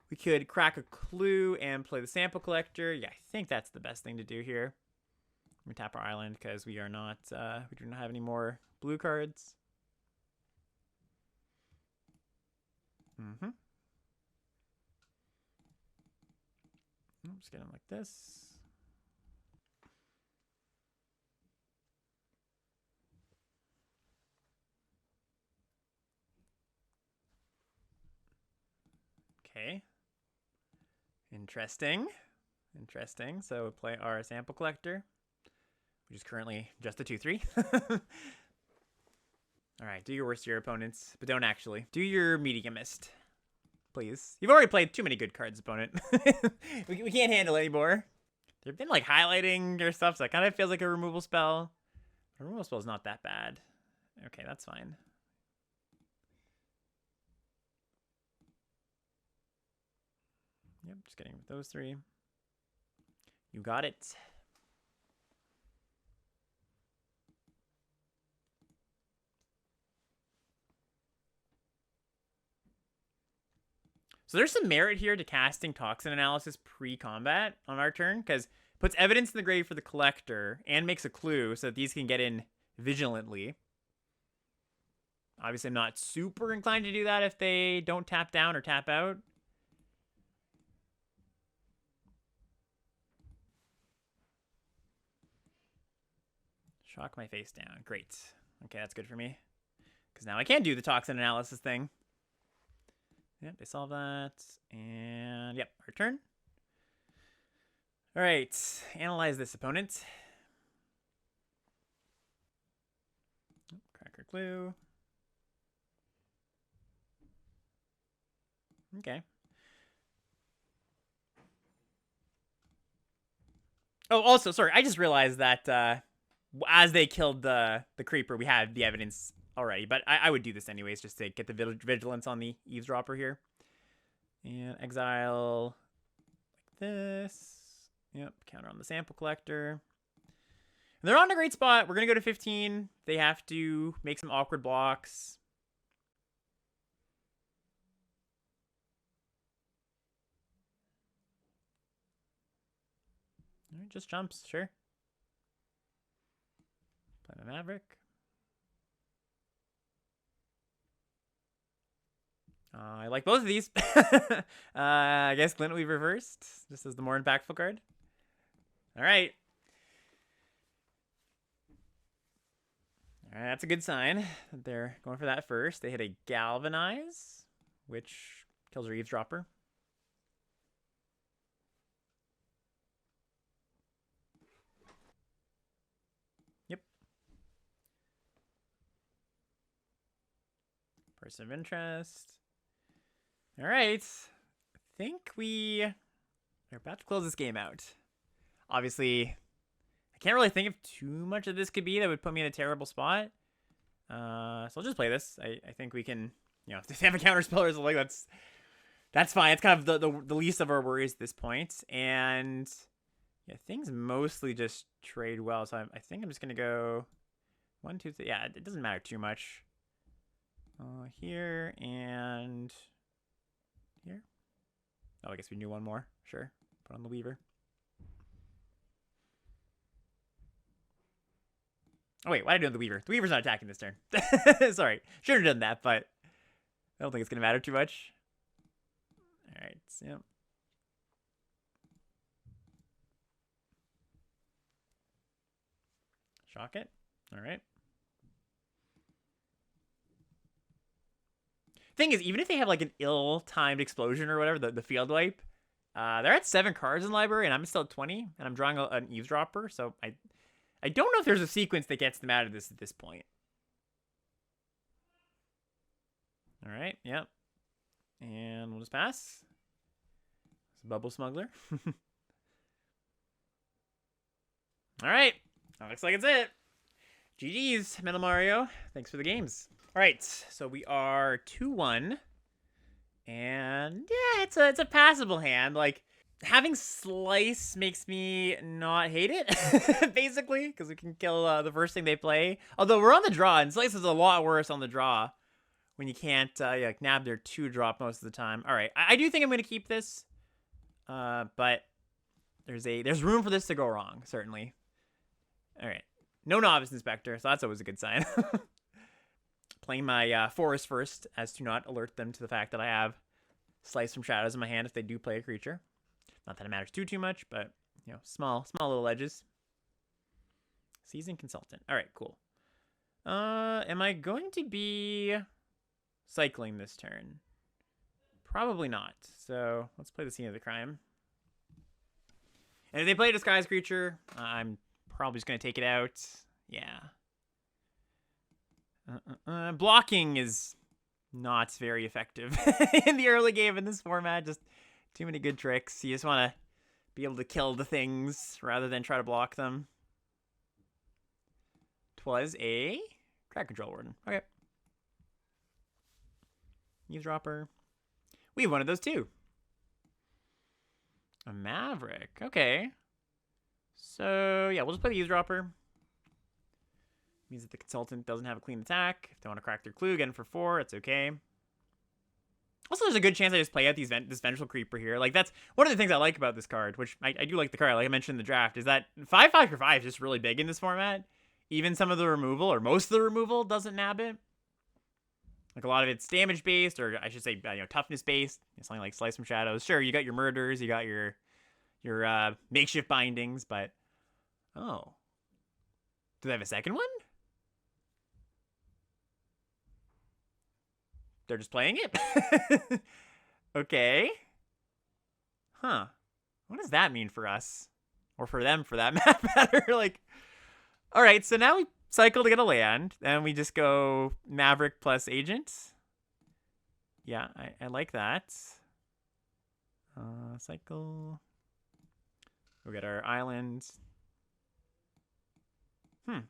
Speaker 1: We could crack a clue and play the sample collector. Yeah, I think that's the best thing to do here. We tap our island because we are not, we do not have any more blue cards. Just get them like this. Okay. Interesting. Interesting. So we play our sample collector, which is currently just a 2/3. All right, do your worst to your opponents, but don't actually. Do your mediumist, please. You've already played too many good cards, opponent. we can't handle anymore. They've been like highlighting your stuff, so it kind of feels like a removal spell. A removal spell is not that bad. Okay, that's fine. Yep, just getting with those 3. You got it. So there's some merit here to casting Toxin Analysis pre-combat on our turn, because it puts evidence in the grave for the collector and makes a clue so that these can get in vigilantly. Obviously, I'm not super inclined to do that if they don't tap down or tap out. Shock my face down. Great. Okay, that's good for me. Because now I can do the Toxin Analysis thing. Yep, they solve that. And, yep, our turn. All right, analyze this opponent. Cracker clue. Okay. Oh, also, sorry, I just realized that as they killed the creeper, we had the evidence already, but I would do this anyways just to get the vigilance on the eavesdropper here. And exile like this. Yep, counter on the sample collector. And they're on a great spot. We're going to go to 15. They have to make some awkward blocks. All right, just jumps, sure. Play the Maverick. I like both of these. I guess Glint will be reversed, just as the more impactful card. All right. All right, that's a good sign that they're going for that first. They hit a Galvanize, which kills our eavesdropper. Yep. Person of interest. All right. I think we are about to close this game out. Obviously, I can't really think of too much of this could be that would put me in a terrible spot. So I'll just play this. I think we can, you know, if they have a counter spell or something, that's fine. It's kind of the least of our worries at this point. And yeah, things mostly just trade well. So I think I'm just gonna go 1, 2, 3. Yeah, it doesn't matter too much. Here and here. Oh, I guess we knew one more. Sure. Put on the Weaver. Oh, wait. Why did I do the Weaver? The Weaver's not attacking this turn. Sorry. Should have done that, but I don't think it's going to matter too much. All right. Yep. Shock it. All right. Thing is, even if they have like an ill-timed explosion or whatever, the field wipe, they're at 7 cards in library, and I'm still at 20, and I'm drawing an eavesdropper, so I don't know if there's a sequence that gets them out of this at this point. All right, yep. And we'll just pass. It's a bubble smuggler. All right, that looks like it's it. GG's, Metal Mario. Thanks for the games. All right, so we are 2-1, and yeah, it's a passable hand. Like, having Slice makes me not hate it, basically, because we can kill the first thing they play. Although we're on the draw, and Slice is a lot worse on the draw when you can't nab their 2-drop most of the time. All right, I do think I'm going to keep this, but there's room for this to go wrong, certainly. All right, no Novice Inspector, so that's always a good sign. Playing my Forest first, as to not alert them to the fact that I have Slice from Shadows in my hand if they do play a creature. Not that it matters too much, but, you know, small little edges. Seasoned Consultant. All right, cool. Am I going to be cycling this turn? Probably not. So let's play the Scene of the Crime. And if they play a Disguise Creature, I'm probably just going to take it out. Yeah. Blocking is not very effective in the early game in this format. Just too many good tricks. You just want to be able to kill the things rather than try to block them. 'Twas a Crowd Control Warden. Okay. Eavesdropper. We have one of those too. A Maverick. Okay. So, yeah, we'll just play the Eavesdropper. Means that the Consultant doesn't have a clean attack. If they want to crack their clue again for 4, it's okay. Also, there's a good chance I just play out this Vengeful Creeper here. Like, that's one of the things I like about this card, which I do like the card, like I mentioned in the draft, is that 5/5 for 5 is just really big in this format. Even some of the removal, or most of the removal, doesn't nab it. Like, a lot of it's damage-based, or I should say, toughness-based. Something like Slice from Shadows. Sure, you got your Murders, you got your Makeshift Bindings, but... Oh. Do they have a second one? They're just playing it? Okay. Huh. What does that mean for us? Or for them, for that matter? Like, all right, so now we cycle to get a land, and we just go Maverick plus Agent. Yeah, I like that. Cycle. We'll get our island.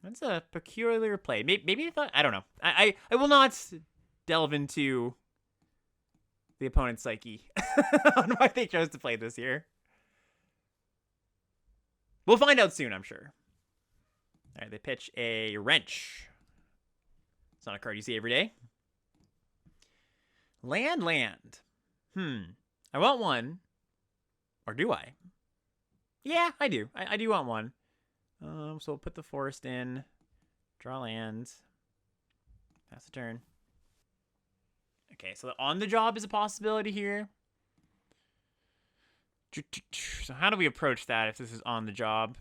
Speaker 1: That's a peculiar play. Maybe I thought, I don't know. I will not delve into the opponent's psyche on why they chose to play this here. We'll find out soon, I'm sure. All right, they pitch a Wrench. It's not a card you see every day. Land. I want one. Or do I? Yeah, I do. I do want one. So we'll put the forest in. Draw land. Pass the turn. Okay, so on the job is a possibility here. So how do we approach that if this is on the job?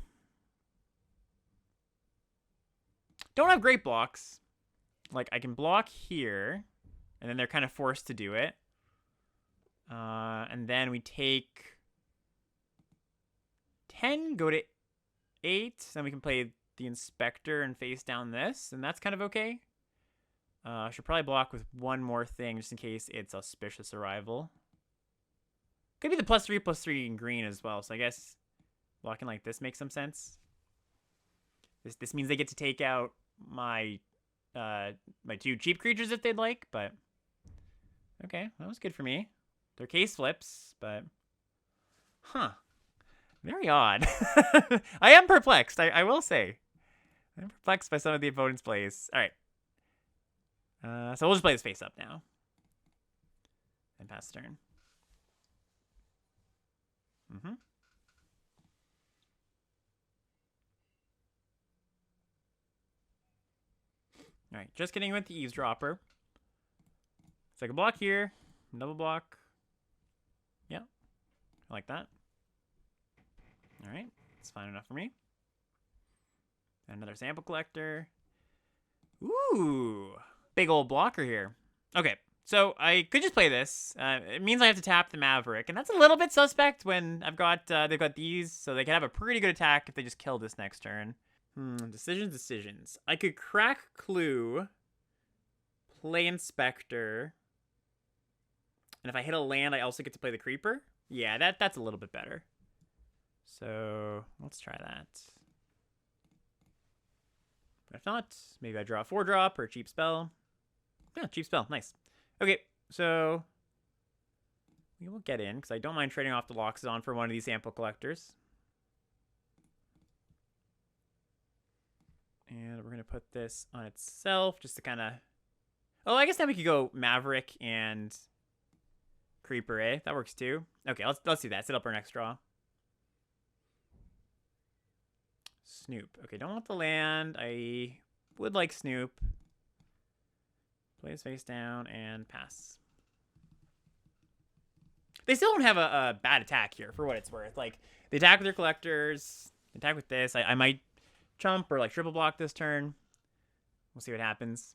Speaker 1: Don't have great blocks. Like, I can block here, and then they're kind of forced to do it. And then we take 10, go to 8. Then we can play the Inspector and face down this, and that's kind of okay. I should probably block with one more thing just in case it's Auspicious Arrival. Could be the +3/+3 in green as well, so I guess blocking like this makes some sense. This means they get to take out my my 2 cheap creatures if they'd like, but okay, that was good for me. They're case flips, but very odd. I am perplexed, I will say. I'm perplexed by some of the opponent's plays. All right. So we'll just play this face up now. And pass the turn. Mm-hmm. All right, just getting with the eavesdropper. It's like a block here, double block. Yeah, I like that. All right, it's fine enough for me. Another sample collector. Ooh, big old blocker here. Okay, so I could just play this. It means I have to tap the Maverick, and that's a little bit suspect when I've got they've got these, so they can have a pretty good attack if they just kill this next turn. Decisions. I could crack Clue, play Inspector, and if I hit a land, I also get to play the Creeper. Yeah, that's a little bit better. So let's try that. But if not, maybe I draw a 4-drop or a cheap spell. Yeah, cheap spell. Nice. Okay, so we will get in, because I don't mind trading off the Loxodon for one of these sample collectors. And we're going to put this on itself just to kind of... Oh, I guess then we could go Maverick and Creeper, eh? That works too. Okay, let's do that. Set up our next draw. Snoop. Okay, don't want the land. I would like Snoop. Play his face down and pass. They still don't have a bad attack here, for what it's worth. Like, they attack with their collectors. They attack with this. I might chump or, like, triple block this turn. We'll see what happens.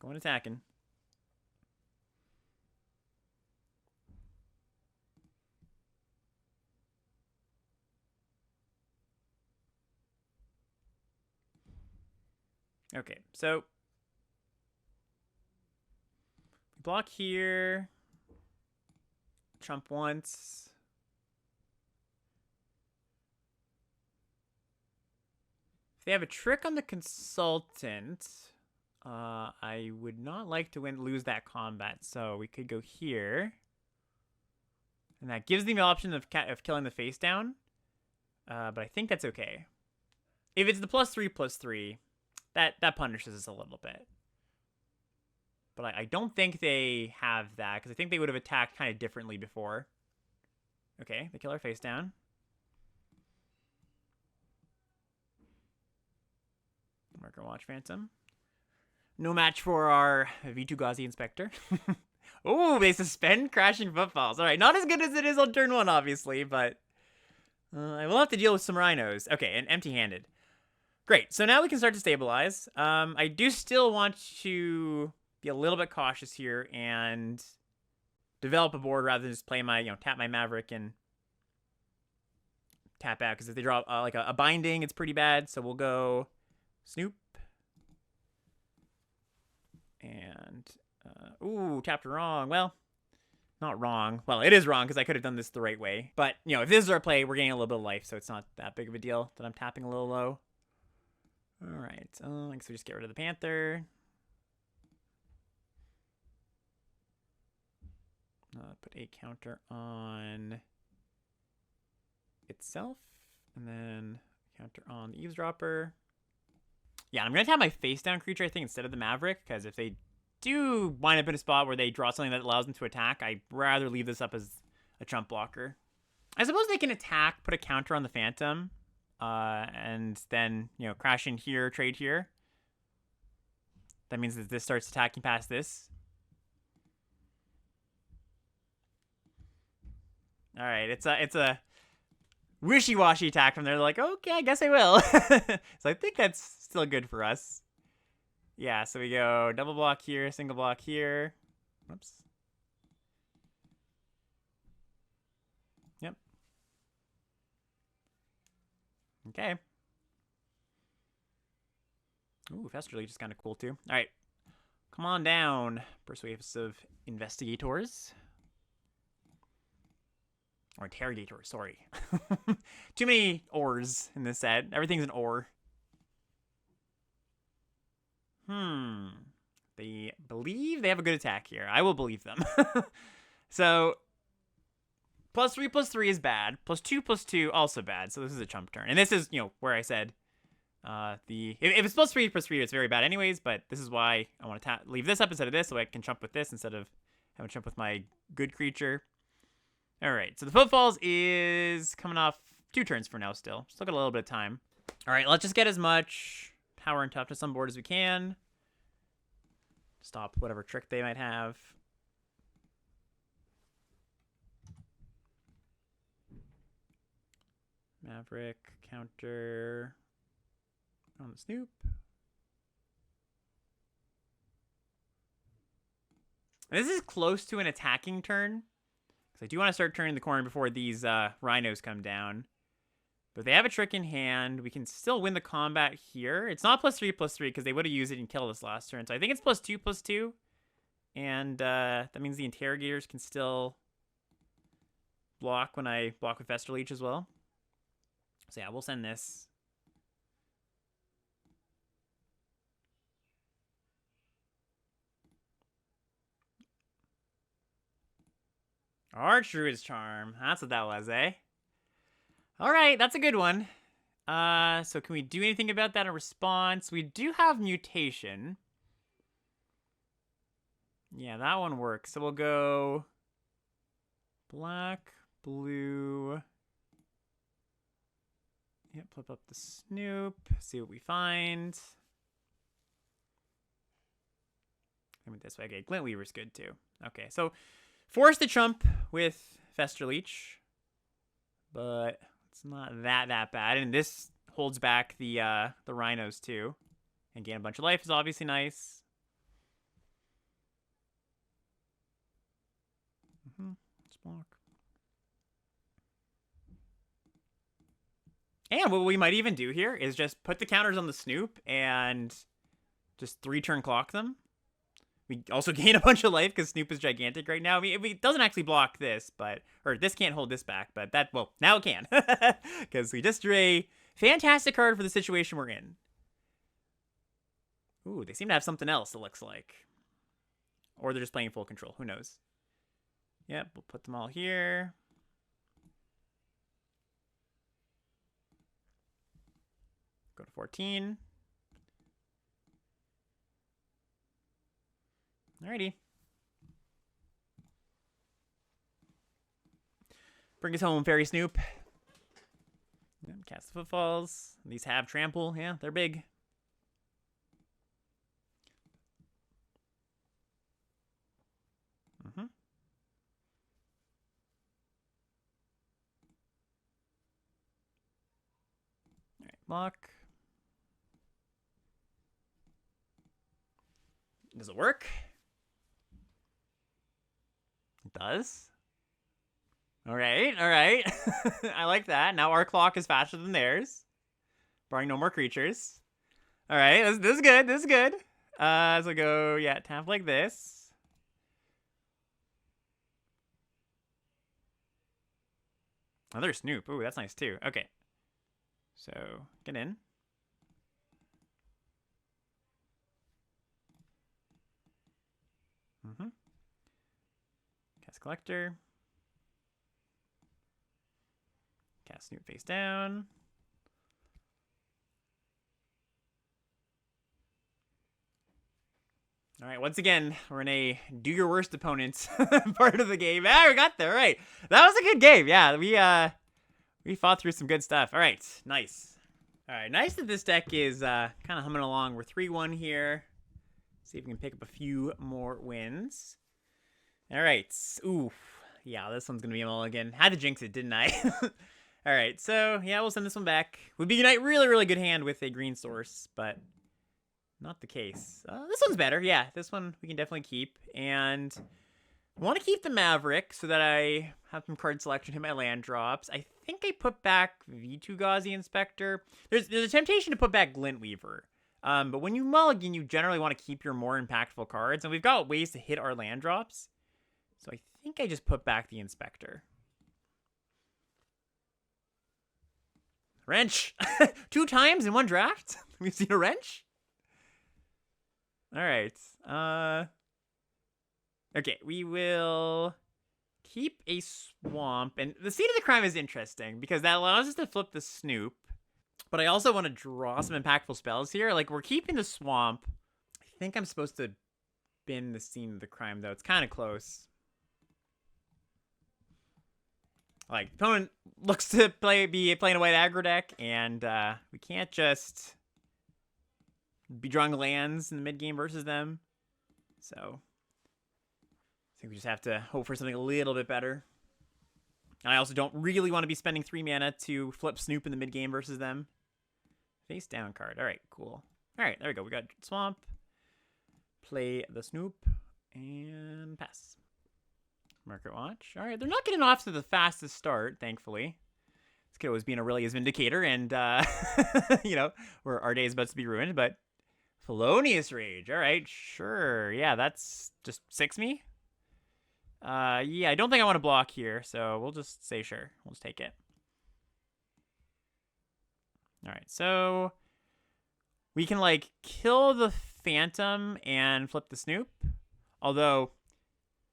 Speaker 1: Going attacking. Okay, so block here. Trump once. If they have a trick on the consultant, I would not like to lose that combat, so we could go here. And that gives them the option of killing the face down. But I think that's okay. If it's the +3/+3, that punishes us a little bit. But I don't think they have that, because I think they would have attacked kind of differently before. Okay, they kill our face down. Marker Watch Phantom. No match for our V2 Gauzy Inspector. Oh, they suspend Crashing Footfalls. All right, not as good as it is on turn 1, obviously, but I will have to deal with some rhinos. Okay, and empty-handed. Great, so now we can start to stabilize. I do still want to be a little bit cautious here and develop a board rather than just play my, tap my Maverick and tap out. Because if they draw like a binding, it's pretty bad. So we'll go Snoop. And, ooh, tapped wrong. Well, not wrong. Well, it is wrong because I could have done this the right way. But, if this is our play, we're getting a little bit of life. So it's not that big of a deal that I'm tapping a little low. All right. I guess we just get rid of the Panther. Put a counter on itself, and then counter on the eavesdropper. Yeah, I'm gonna tap my face down creature, I think, instead of the Maverick, because if they do wind up in a spot where they draw something that allows them to attack, I'd rather leave this up as a trump blocker. I suppose they can attack, put a counter on the Phantom, and then crash in here, trade here. That means that this starts attacking past this. All right, it's a wishy-washy attack from there. They're like, okay, I guess I will. So I think that's still good for us. Yeah, so we go double block here, single block here. Whoops. Yep. Okay. Ooh, Fester Leech is kind of cool too. All right, come on down, Persuasive Investigators. Or interrogator, sorry. Too many ors in this set. Everything's an or. They believe they have a good attack here. I will believe them. So, +3/+3 is bad. +2/+2 also bad. So this is a chump turn. And this is, where I said if it's +3/+3, it's very bad anyways. But this is why I want to leave this up instead of this, so I can chump with this instead of having to chump with my good creature. All right, so the Footfalls is coming off 2 turns for now still. Still got a little bit of time. All right, let's just get as much power and toughness on board as we can. Stop whatever trick they might have. Maverick, counter on the Snoop. This is close to an attacking turn. Because I do want to start turning the corner before these rhinos come down. But if they have a trick in hand, we can still win the combat here. It's not +3/+3 because they would have used it and killed us last turn. So I think it's +2/+2. And that means the interrogators can still block when I block with Fester Leech as well. So yeah, we'll send this. Archdruid's Charm. That's what that was, eh? Alright, that's a good one. So can we do anything about that in response? We do have Mutation. Yeah, that one works. So we'll go black, blue. Yep, flip up the Snoop. See what we find. I mean, this way. Okay, Glint Weaver's good too. Okay, so force the chump with Fester Leech. But it's not that bad. And this holds back the rhinos too. And gain a bunch of life is obviously nice. Let's block. And what we might even do here is just put the counters on the Snoop and just 3-turn clock them. We also gain a bunch of life because Snoop is gigantic right now. I mean, it doesn't actually block this, or this can't hold this back, but well, now it can. Because we just drew a fantastic card for the situation we're in. Ooh, they seem to have something else, it looks like. Or they're just playing full control, who knows. Yep, we'll put them all here. Go to 14. Alrighty. Bring us home, Fairy Snoop. And cast the Footfalls. These have trample. Yeah, they're big. Alright, block. Does it work? It does. All right. I like that. Now our clock is faster than theirs. Barring no more creatures. All right, this is good. This is good. So go, yeah, tap like this. Another Snoop. Ooh, that's nice too. Okay. So get in. Cast Collector. Cast Snoop face down. All right, once again, we're in a do your worst opponents part of the game. Ah, we got there, right. That was a good game. Yeah, we fought through some good stuff. All right, nice. All right, nice that this deck is kind of humming along. We're 3-1 here. See if we can pick up a few more wins. All right. Ooh, yeah, this one's going to be a mulligan. Had to jinx it, didn't I? All right, so yeah, we'll send this one back. Would be a really good hand with a green source, but not the case. This one's better. Yeah, this one we can definitely keep. And I want to keep the Maverick so that I have some card selection hit my land drops. I think I put back V2 Gauzy Inspector. There's a temptation to put back Glint Weaver. But when you mulligan, you generally want to keep your more impactful cards. And we've got ways to hit our land drops. So I think I just put back the Inspector. Wrench! 2 times in one draft? We've seen a wrench? Alright. Okay, we will keep a Swamp. And the Seed of the Crime is interesting because that allows us to flip the Snoop. But I also want to draw some impactful spells here. Like, we're keeping the Swamp. I think I'm supposed to bin the Scene of the Crime, though. It's kind of close. Like, opponent looks to be playing a white aggro deck, and we can't just be drawing lands in the mid game versus them. So I think we just have to hope for something a little bit better. And I also don't really want to be spending 3 mana to flip Snoop in the mid game versus them. Face down card. All right, cool. All right, there we go. We got Swamp. Play the Snoop and pass. Market Watch. All right, they're not getting off to the fastest start, thankfully. This could always be an Aurelia's Vindicator, and, you know, where our day is about to be ruined, but Felonious Rage. All right, sure. Yeah, that's just 6 me. Yeah, I don't think I want to block here, so we'll just say sure. We'll just take it. All right, so we can, like, kill the Phantom and flip the Snoop, although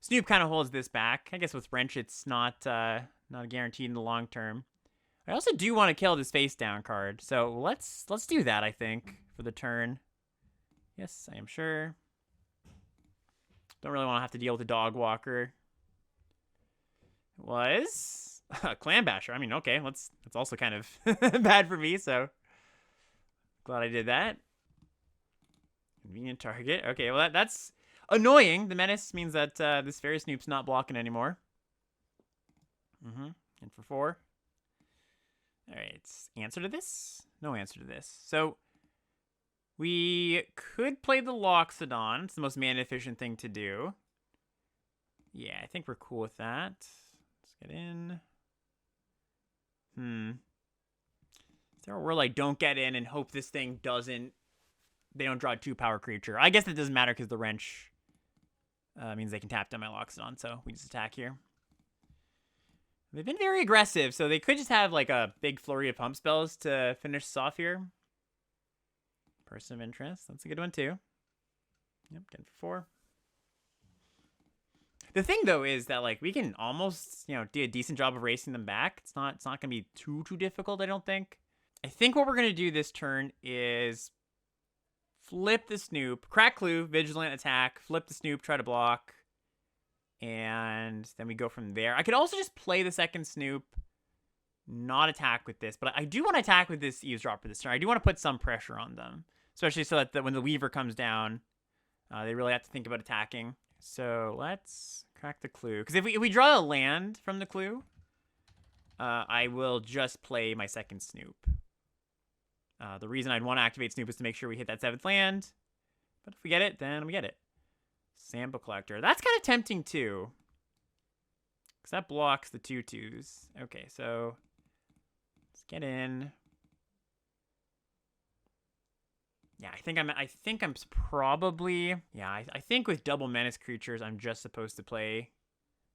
Speaker 1: Snoop kind of holds this back. I guess with Wrench, it's not guaranteed in the long term. I also do want to kill this face down card, so let's do that, I think, for the turn. Yes, I am sure. Don't really want to have to deal with a Dog Walker. It was Clan Basher. I mean, okay, that's also kind of bad for me, so glad I did that. Convenient target. Okay, well, that's annoying. The Menace means that this Fairy Snoop's not blocking anymore. And for 4. All right, answer to this? No answer to this. So we could play the Loxodon. It's the most mana-efficient thing to do. Yeah, I think we're cool with that. Let's get in. Is there a world I don't get in and hope this thing doesn't... They don't draw a 2-power creature? I guess it doesn't matter because the Wrench means they can tap down my Loxodon, so we just attack here. They've been very aggressive, so they could just have like a big flurry of pump spells to finish us off here. Person of Interest, that's a good one too. Yep, getting for 4. The thing though is that like we can almost, you know, do a decent job of racing them back. It's not gonna be too difficult, I don't think. I think what we're gonna do this turn is flip the Snoop, crack Clue, Vigilant attack, flip the Snoop, try to block. And then we go from there. I could also just play the second Snoop, not attack with this. But I do want to attack with this Eavesdropper this turn. I do want to put some pressure on them. Especially so that when the Weaver comes down, they really have to think about attacking. So let's crack the Clue. Because if we draw a land from the Clue, I will just play my second Snoop. The reason I'd want to activate Snoop is to make sure we hit that 7th land. But if we get it, then we get it. Sample Collector. That's kind of tempting, too. Because that blocks the 2/2s. Okay, so let's get in. Yeah, I think I'm probably... Yeah, I think with double Menace creatures, I'm just supposed to play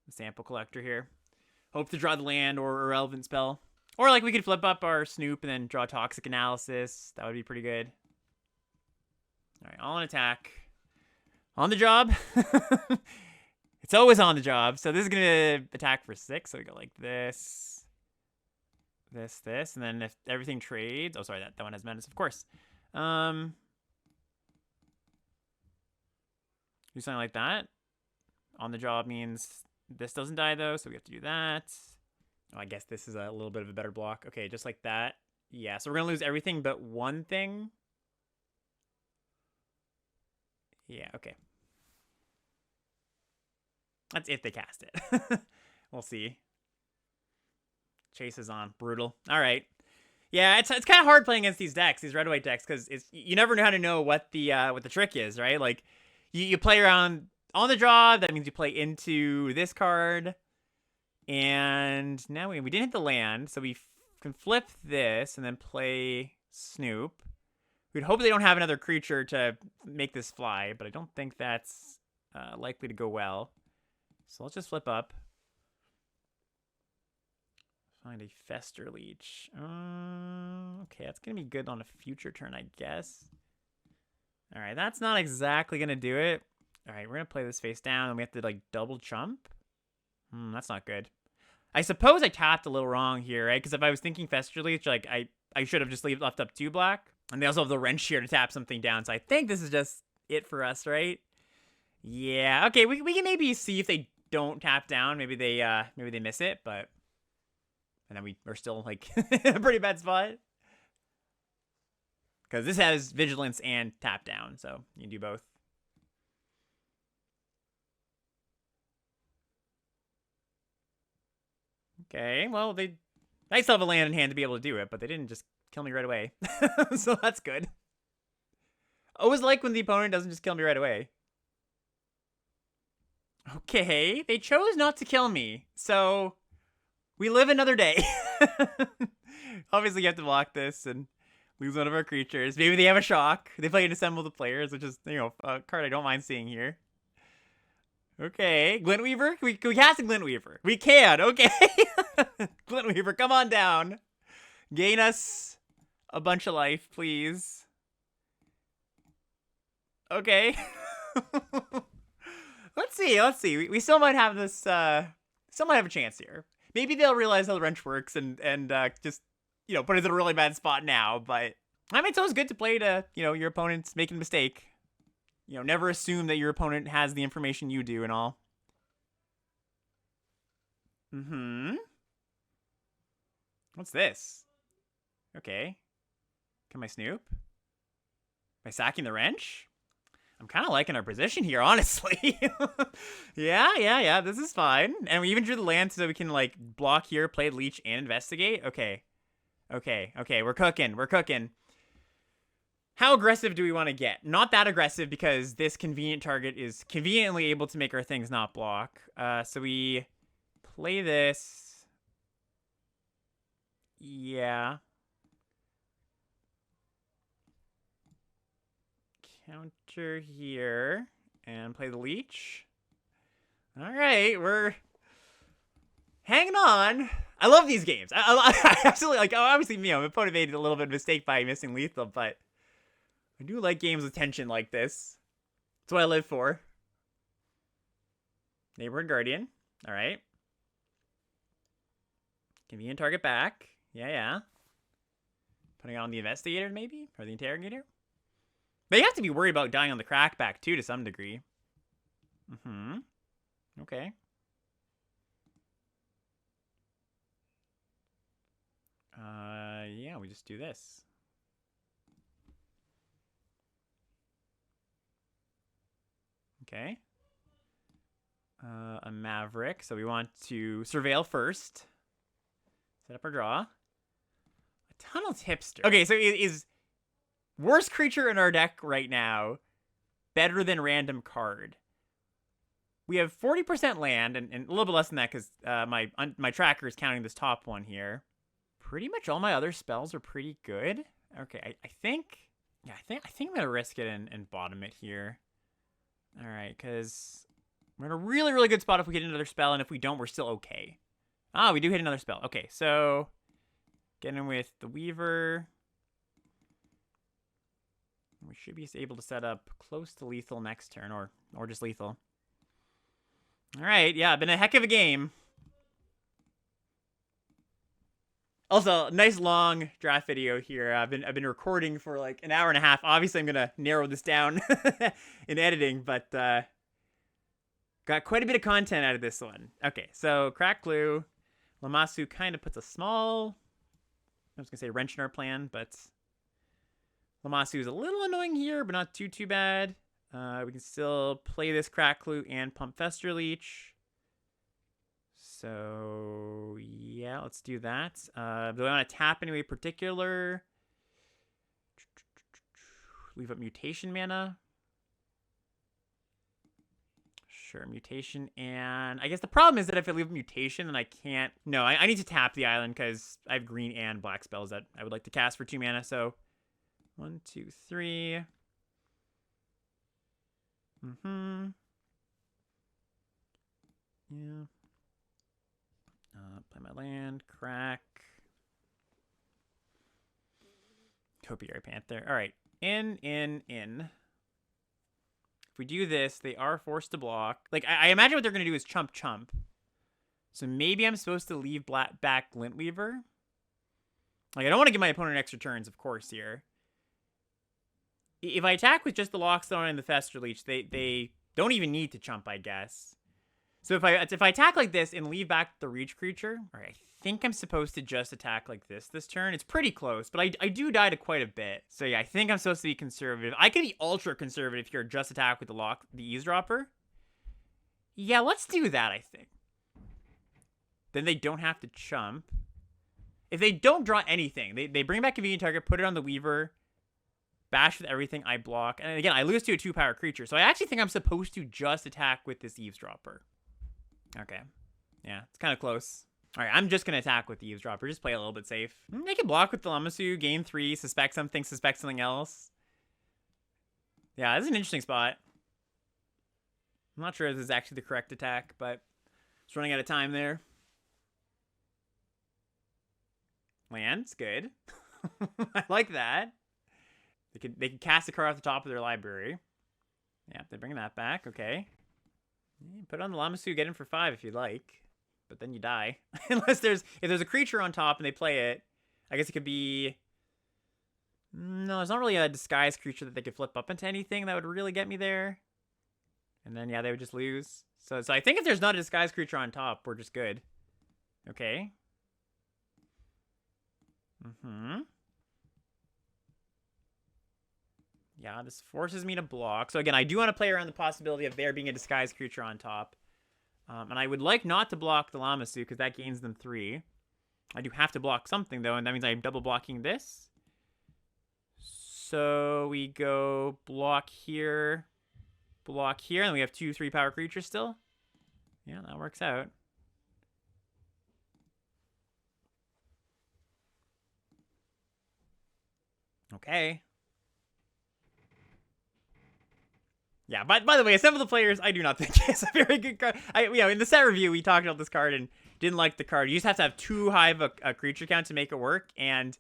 Speaker 1: the Sample Collector here. Hope to draw the land or a relevant spell. Or, like, we could flip up our Snoop and then draw Toxic Analysis. That would be pretty good. All right, all in attack. On the job. It's always on the job. So this is going to attack for 6. So we go like this. This. And then if everything trades... Oh, sorry. That one has Menace, of course. Do something like that. On the job means this doesn't die, though. So we have to do that. Oh, I guess this is a little bit of a better block. Okay, just like that. Yeah, so we're going to lose everything but one thing. Yeah, okay. That's if they cast it. We'll see. Chase is on. Brutal. All right. Yeah, it's kind of hard playing against these decks, these red-white decks, because you never know how to know what the trick is, right? Like, you play around on the draw. That means you play into this card. And now we didn't hit the land, so we can flip this and then play Snoop. We'd hope they don't have another creature to make this fly, but I don't think that's likely to go well. So let's just flip up. Find a Fester Leech. Okay, that's going to be good on a future turn, I guess. All right, that's not exactly going to do it. All right, we're going to play this face down, and we have to, like, double chump. That's not good. I suppose I tapped a little wrong here, right? Because if I was thinking Fester Leech, like, I should have just left up 2 black. And they also have the Wrench here to tap something down. So I think this is just it for us, right? Yeah, okay, we can maybe see if they don't tap down. Maybe they miss it, but And then we're still, like, in a pretty bad spot. Because this has Vigilance and Tap Down, so you can do both. Okay, well, I still have a land in hand to be able to do it, but they didn't just kill me right away. So that's good. I always like when the opponent doesn't just kill me right away. Okay, they chose not to kill me, so we live another day. Obviously, you have to block this and lose one of our creatures. Maybe they have a shock. They play and assemble the players, which is, you know, a card I don't mind seeing here. Okay, Glintweaver? Can we cast a Glintweaver? We can, okay. Glintweaver, come on down. Gain us a bunch of life, please. Okay. Let's see. We still might have this, still might have a chance here. Maybe they'll realize how the wrench works and just, you know, put us in a really bad spot now, but I mean, it's always good to play to, you know, your opponent's making a mistake. You know, never assume that your opponent has the information you do and all. What's this? Okay. Can I snoop? By sacking the wrench? I'm kind of liking our position here, honestly. Yeah. This is fine. And we even drew the land so that we can, like, block here, play leech, and investigate. Okay. We're cooking. How aggressive do we want to get? Not that aggressive because this convenient target is conveniently able to make our things not block. So we play this. Yeah. Counter here and play the leech. All right, we're hanging on. I love these games. I absolutely like. Obviously, you know, my opponent made a little bit of a mistake by missing lethal, but I do like games with tension like this. That's what I live for. Neighborhood Guardian. All right. Convenient target back. Yeah. Putting on the Investigator, maybe? Or the Interrogator? But you have to be worried about dying on the crackback, too, to some degree. Okay. Yeah, we just do this. Okay. A Maverick, so we want to surveil first. Set up our draw. A Tunnel Tipster. Okay, so is worst creature in our deck right now better than random card? We have 40% land, and a little bit less than that because my tracker is counting this top one here. Pretty much all my other spells are pretty good. Okay, I think I'm gonna risk it and bottom it here. All right, because we're in a really, really good spot if we hit another spell, and if we don't, we're still okay. Ah, we do hit another spell. Okay, so getting with the Weaver. We should be able to set up close to lethal next turn, or just lethal. All right, yeah, been a heck of a game. Also, nice long draft video here. I've been recording for like an hour and a half. Obviously, I'm gonna narrow this down in editing, but got quite a bit of content out of this one. Okay, so Crack Clue, Lammasu kind of puts a small, I was gonna say wrench in our plan, but Lammasu is a little annoying here, but not too bad. We can still play this Crack Clue and pump Fester Leech. So, yeah, let's do that. Do I want to tap any way particular? Leave up Mutation mana. Sure, Mutation. And I guess the problem is that if I leave Mutation, then I can't... No, I need to tap the island because I have green and black spells that I would like to cast for 2 mana. So, 1, 2, 3. Yeah. Play my land, crack. Topiary Panther. All right, in. If we do this, they are forced to block. Like, I imagine what they're going to do is chump. So maybe I'm supposed to leave back Glintweaver. Like, I don't want to give my opponent extra turns, of course, here. If I attack with just the Lockstone and the Fester Leech, they don't even need to chump, I guess. So if I attack like this and leave back the Reach creature, or I think I'm supposed to just attack like this turn. It's pretty close, but I do die to quite a bit. So yeah, I think I'm supposed to be conservative. I could be ultra conservative here, just attack with the eavesdropper. Yeah, let's do that, I think. Then they don't have to chump. If they don't draw anything, they bring back convenient target, put it on the weaver, bash with everything, I block. And again, I lose to a 2-power creature. So I actually think I'm supposed to just attack with this eavesdropper. Okay. Yeah, it's kind of close. All right, I'm just going to attack with the eavesdropper. Just play a little bit safe. They can block with the Lamassu, gain 3, suspect something else. Yeah, this is an interesting spot. I'm not sure if this is actually the correct attack, but it's running out of time there. Land's good. I like that. They can cast a card off the top of their library. Yeah, they're bringing that back. Okay. Put it on the Lamassu, get in for 5 if you'd like. But then you die. Unless if there's a creature on top and they play it, I guess it could be... No, there's not really a disguised creature that they could flip up into anything that would really get me there. And then, yeah, they would just lose. So I think if there's not a disguised creature on top, we're just good. Okay. Yeah, this forces me to block. So again, I do want to play around the possibility of there being a disguised creature on top. And I would like not to block the Lamassu because that gains them 3. I do have to block something, though, and that means I'm double blocking this. So we go block here, and we have 2 3-power creatures still. Yeah, that works out. Okay. Yeah, by the way, Assemble the Players, I do not think it's a very good card. In the set review, we talked about this card and didn't like the card. You just have to have too high of a creature count to make it work, and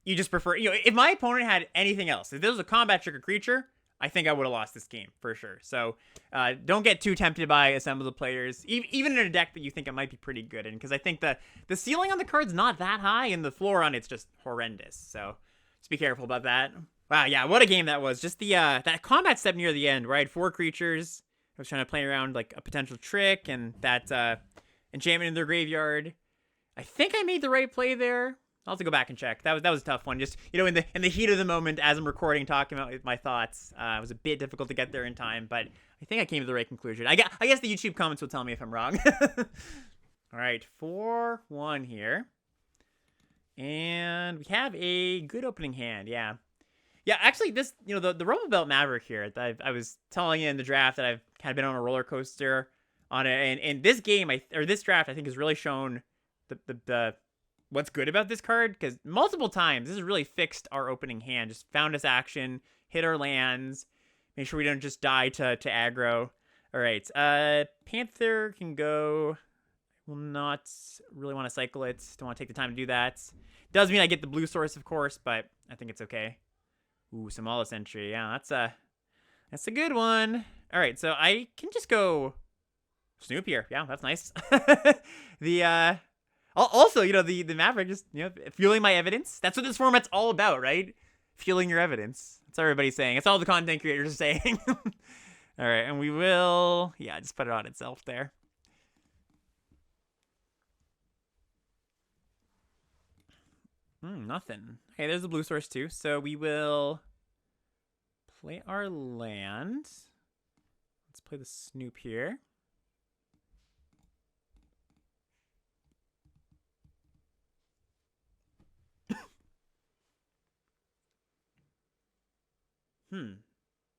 Speaker 1: you just prefer... if my opponent had anything else, if this was a combat trigger creature, I think I would have lost this game, for sure. So, don't get too tempted by Assemble the Players, even in a deck that you think it might be pretty good in, because I think the ceiling on the card's not that high, and the floor on it's just horrendous. So, just be careful about that. Wow, yeah, what a game that was. Just the that combat step near the end where I had 4 creatures. I was trying to play around like a potential trick and that enchantment in their graveyard. I think I made the right play there. I'll have to go back and check. That was a tough one. Just, in the heat of the moment as I'm recording, talking about my thoughts, it was a bit difficult to get there in time, but I think I came to the right conclusion. I guess the YouTube comments will tell me if I'm wrong. All right, 4-1 here. And we have a good opening hand, yeah. Yeah, actually, this, the Rumble Belt Maverick here, I was telling you in the draft that I've kind of been on a roller coaster on it. And this game, this draft, I think, has really shown the what's good about this card. Because multiple times, this has really fixed our opening hand. Just found us action, hit our lands, make sure we don't just die to aggro. All right, Panther can go. I will not really want to cycle it. Don't want to take the time to do that. Does mean I get the blue source, of course, but I think it's okay. Ooh, Somala Sentry. Yeah, that's a good one. All right, so I can just go Snoop here. Yeah, that's nice. Also, the Maverick just, fueling my evidence. That's what this format's all about, right? Fueling your evidence. That's what everybody's saying. That's all the content creators are saying. All right, and we will, just put it on itself there. Nothing. Okay, there's the blue source too. So we will play our land. Let's play the Snoop here.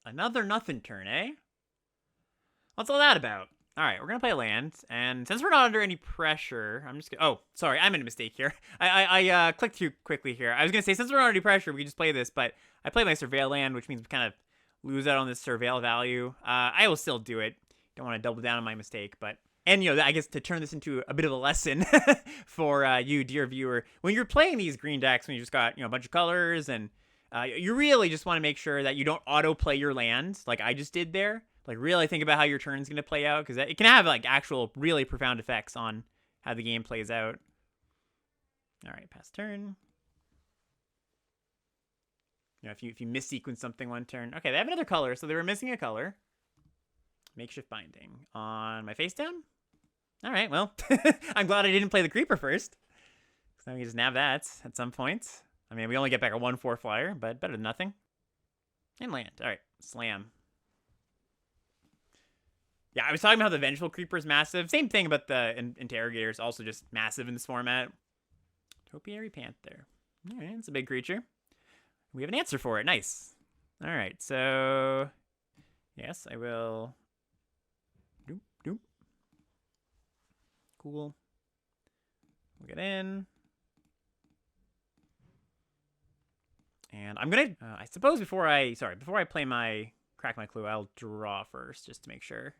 Speaker 1: Another nothing turn, eh? What's all that about? All right, we're going to play land, and since we're not under any pressure, I'm just going to... Oh, sorry, I made a mistake here. I clicked too quickly here. I was going to say, since we're not under any pressure, we can just play this, but I played my Surveil land, which means we kind of lose out on this Surveil value. I will still do it. Don't want to double down on my mistake, but... And, I guess to turn this into a bit of a lesson for you, dear viewer, when you're playing these green decks, when you just got, a bunch of colors, and you really just want to make sure that you don't auto-play your land, like I just did there. Like, really think about how your turn's going to play out, because it can have, like, actual really profound effects on how the game plays out. All right, pass turn. If you missequence something one turn. Okay, they have another color, so they were missing a color. Makeshift binding. On my face down? All right, well, I'm glad I didn't play the creeper first. So we can just nab that at some point. I mean, we only get back a 1/4 flyer, but better than nothing. And land. All right, slam. Yeah, I was talking about how the Vengeful Creeper is massive. Same thing about the Interrogators, also just massive in this format. Topiary Panther. All right, it's a big creature. We have an answer for it. Nice. All right, so yes, I will. Doop, doop. Cool. We'll get in. And I'm gonna, I suppose before I play my Crack My Clue, I'll draw first, just to make sure.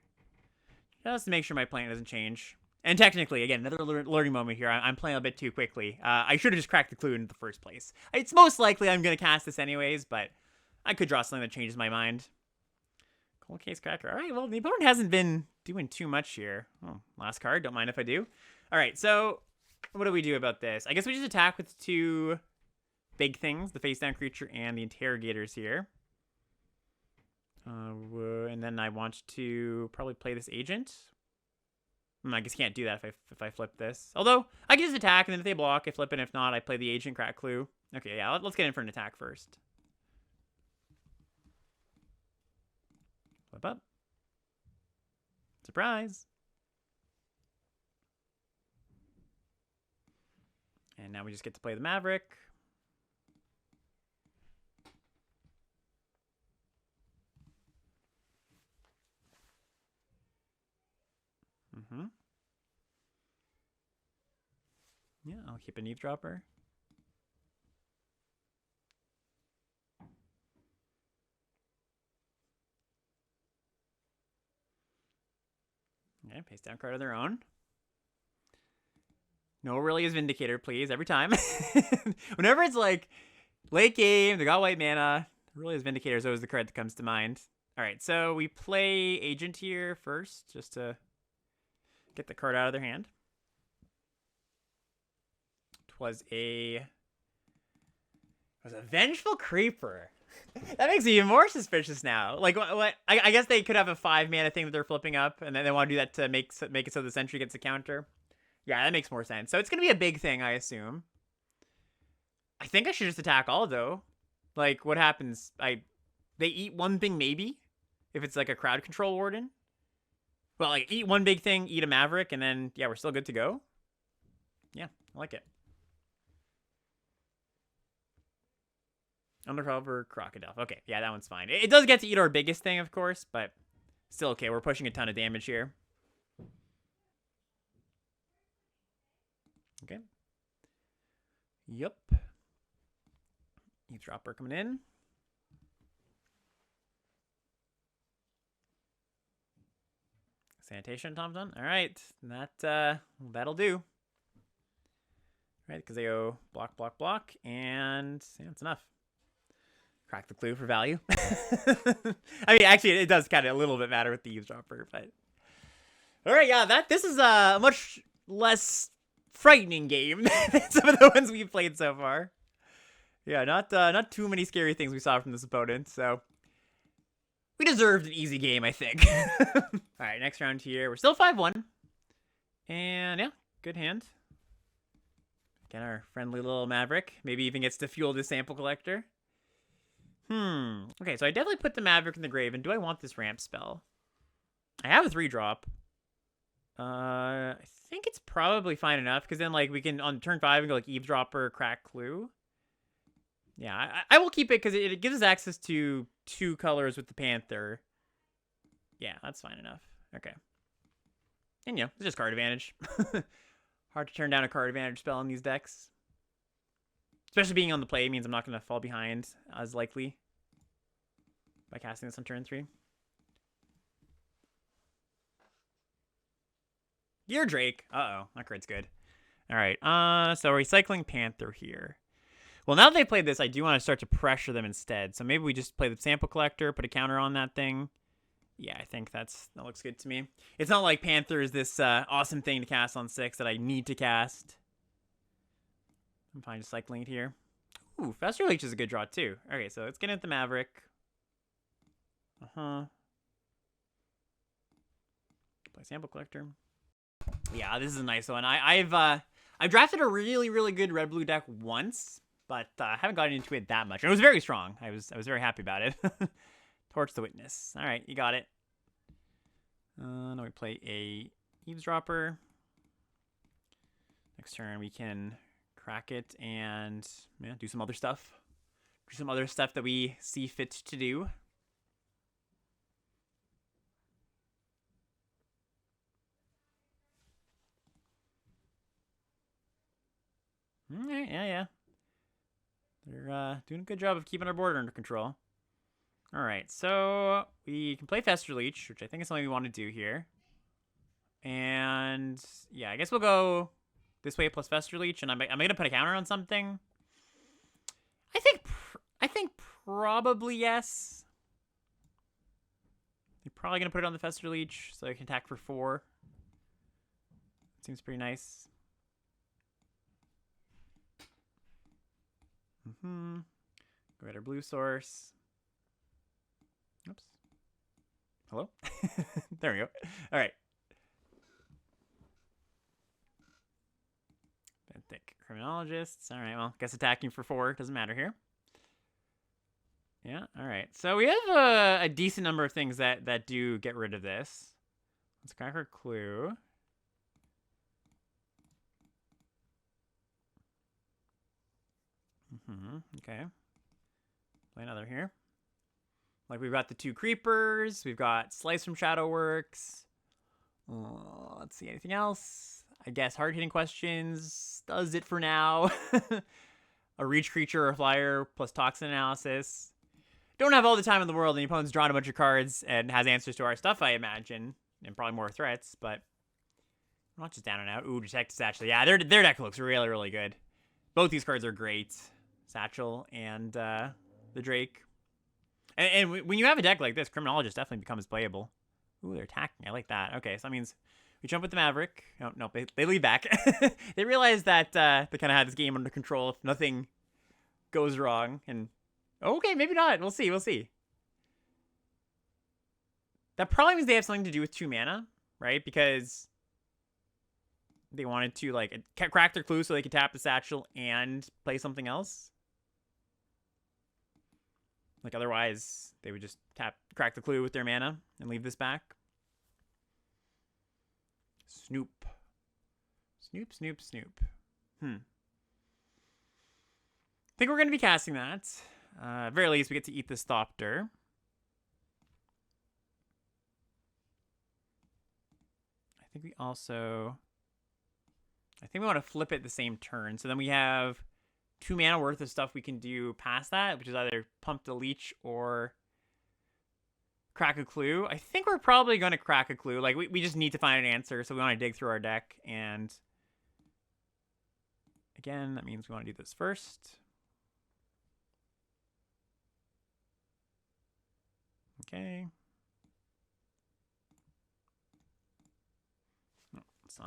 Speaker 1: Just to make sure my plan doesn't change. And technically, again, another learning moment here. I'm playing a bit too quickly. I should have just cracked the clue in the first place. It's most likely I'm going to cast this anyways, but I could draw something that changes my mind. Cold Case Cracker. All right, well, the opponent hasn't been doing too much here. Oh, last card. Don't mind if I do. All right, so what do we do about this? I guess we just attack with two big things, the face-down creature and the Interrogators here. And then I want to probably play this agent. I guess can't do that if I flip this. Although, I can just attack, and then if they block, I flip it. And if not, I play the agent, crack clue. Okay, yeah, let's get in for an attack first. Flip up. Surprise. And now we just get to play the Maverick. Yeah, I'll keep an eavesdropper. Okay, paste down card of their own. No Aurelia's Vindicator, please, every time. Whenever it's like late game, they got white mana, Aurelia's Vindicator is always the card that comes to mind. All right, so we play Agent here first, just to get the card out of their hand. It was a Vengeful Creeper. That makes me even more suspicious now. Like, what? I guess they could have a 5 mana thing that they're flipping up, and then they want to do that to make it so the sentry gets a counter. Yeah, that makes more sense. So it's gonna be a big thing, I assume. I think I should just attack all, though. Like, what happens? They eat one thing, maybe? If it's like a crowd control warden? Well, like, eat one big thing, eat a Maverick, and then, yeah, we're still good to go. Yeah, I like it. Undercover Crocodile. Okay, yeah, that one's fine. It does get to eat our biggest thing, of course, but still okay. We're pushing a ton of damage here. Okay. Yup. Eavesdropper coming in. Sanitation Tom-Tom. All right, that'll do. All right, because they go block, block, block, and yeah, that's enough. Crack the clue for value. I mean, actually, it does kind of a little bit matter with the eavesdropper, but all right, yeah, this is a much less frightening game than some of the ones we've played so far. Yeah, not too many scary things we saw from this opponent, so we deserved an easy game, I think. All right, next round here, we're still 5-1, and yeah, good hand. Again, our friendly little Maverick maybe even gets to fuel this sample collector. Okay, so I definitely put the Maverick in the grave, and do I want this ramp spell? I have a 3-drop. I think it's probably fine enough, because then, like, we can, on turn 5, and go, like, Eavesdropper, Crack Clue. Yeah, I will keep it, because it gives us access to 2 colors with the Panther. Yeah, that's fine enough. Okay. And, it's just card advantage. Hard to turn down a card advantage spell in these decks. Especially being on the play means I'm not going to fall behind as likely by casting this on turn 3. Gear Drake. Uh-oh, that card's good. All right, so recycling Panther here. Well, now that they played this, I do want to start to pressure them instead. So maybe we just play the Sample Collector, put a counter on that thing. Yeah, I think that looks good to me. It's not like Panther is this awesome thing to cast on 6 that I need to cast. I'm fine just cycling it here. Ooh, Faster Leech is a good draw too. Okay, so let's get into the Maverick. Play Sample Collector. Yeah, this is a nice one. I drafted a really, really good red-blue deck once, but I haven't gotten into it that much. And it was very strong. I was very happy about it. Torch the Witness. All right, you got it. Now we play a Eavesdropper. Next turn we can crack it and do some other stuff. Do some other stuff that we see fit to do. Yeah. They're doing a good job of keeping our board under control. All right, so we can play Fester Leech, which I think is something we want to do here. And yeah, I guess we'll go this way plus Fester Leech, and am I gonna put a counter on something? I think probably yes. You're probably gonna put it on the Fester Leech, so I can attack for 4. Seems pretty nice. Go get our blue source. Oops. Hello? There we go. All right. Benthic Criminologists. All right, well, guess attacking for 4 doesn't matter here. Yeah, all right. So we have a decent number of things that do get rid of this. Let's crack our clue. Okay. Play another here. Like, we've got the 2 creepers. We've got Slice from Shadowworks. Let's see, anything else? I guess hard-hitting questions does it for now. A reach creature or flyer plus toxin analysis. Don't have all the time in the world, and the opponent's drawn a bunch of cards and has answers to our stuff, I imagine. And probably more threats, but not just down and out. Ooh, Detect Satchel. Yeah, their deck looks really, really good. Both these cards are great. Satchel and the Drake. And when you have a deck like this, Criminologist definitely becomes playable. Ooh, they're attacking. I like that. Okay, so that means we jump with the Maverick. Oh, no, they lead back. They realize that they kind of had this game under control if nothing goes wrong. And okay, maybe not. We'll see. That probably means they have something to do with 2 mana, right? Because they wanted to, like, crack their clue so they could tap the Satchel and play something else. Like, otherwise, they would just crack the clue with their mana and leave this back. Snoop. I think we're going to be casting that. At very least, we get to eat this Thopter. I think we want to flip it the same turn. So then we have 2 mana worth of stuff we can do past that, which is either pump the Leech or crack a clue. I think we're probably going to crack a clue. Like, we just need to find an answer, so we want to dig through our deck. And again, that means we want to do this first. Okay. Let's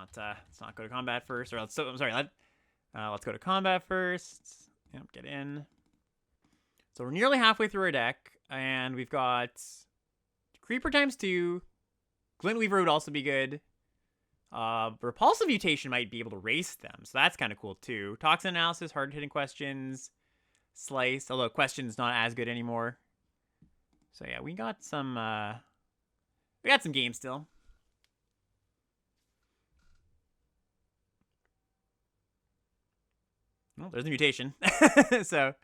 Speaker 1: not go to combat first. Or I'm sorry. Let's go to combat first. Yep, get in. So we're nearly halfway through our deck, and we've got Creeper ×2. Glintweaver would also be good. Repulsive Mutation might be able to race them, so that's kind of cool too. Toxin Analysis, hard-hitting questions, Slice, although question's not as good anymore. So yeah, we got some games still. Well, there's a mutation. So,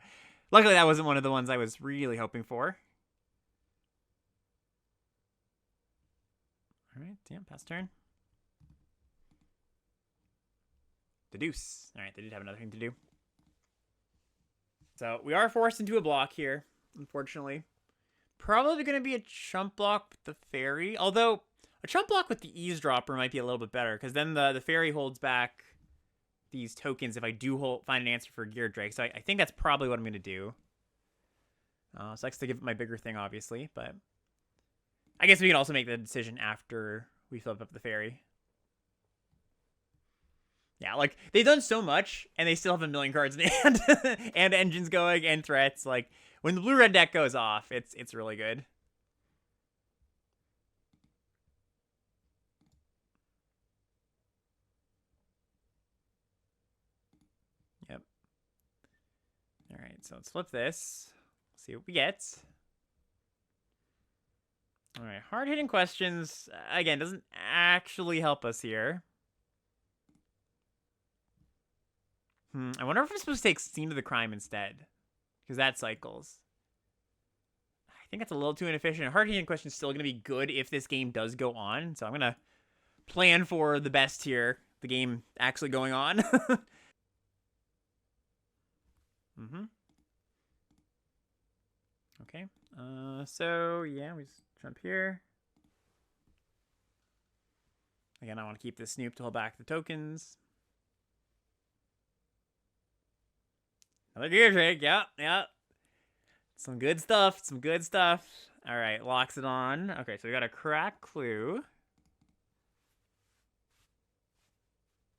Speaker 1: luckily that wasn't one of the ones I was really hoping for. Alright, damn, pass turn. The deuce. Alright, they did have another thing to do. So, we are forced into a block here, unfortunately. Probably going to be a chump block with the fairy. Although, a chump block with the eavesdropper might be a little bit better, because then the fairy holds back these tokens if I do find an answer for Gear Drake. So I think that's probably what I'm going to do. Sucks to give it my bigger thing, obviously, but I guess we can also make the decision after we flip up the fairy. Yeah, like, they've done so much, and they still have a million cards in hand, and engines going, and threats. Like, when the blue-red deck goes off, it's really good. right, so let's flip this. See what we get. All right, hard-hitting questions, again, doesn't actually help us here. I wonder if I'm supposed to take Scene of the Crime instead, because that cycles. I think that's a little too inefficient. Hard-hitting question's still going to be good if this game does go on, so I'm going to plan for the best here, the game actually going on. Okay, so yeah, we just jump here. Again, I want to keep this Snoop to hold back the tokens. Another gear trick, yeah. Some good stuff, All right, locks it on. Okay, so we got a crack clue.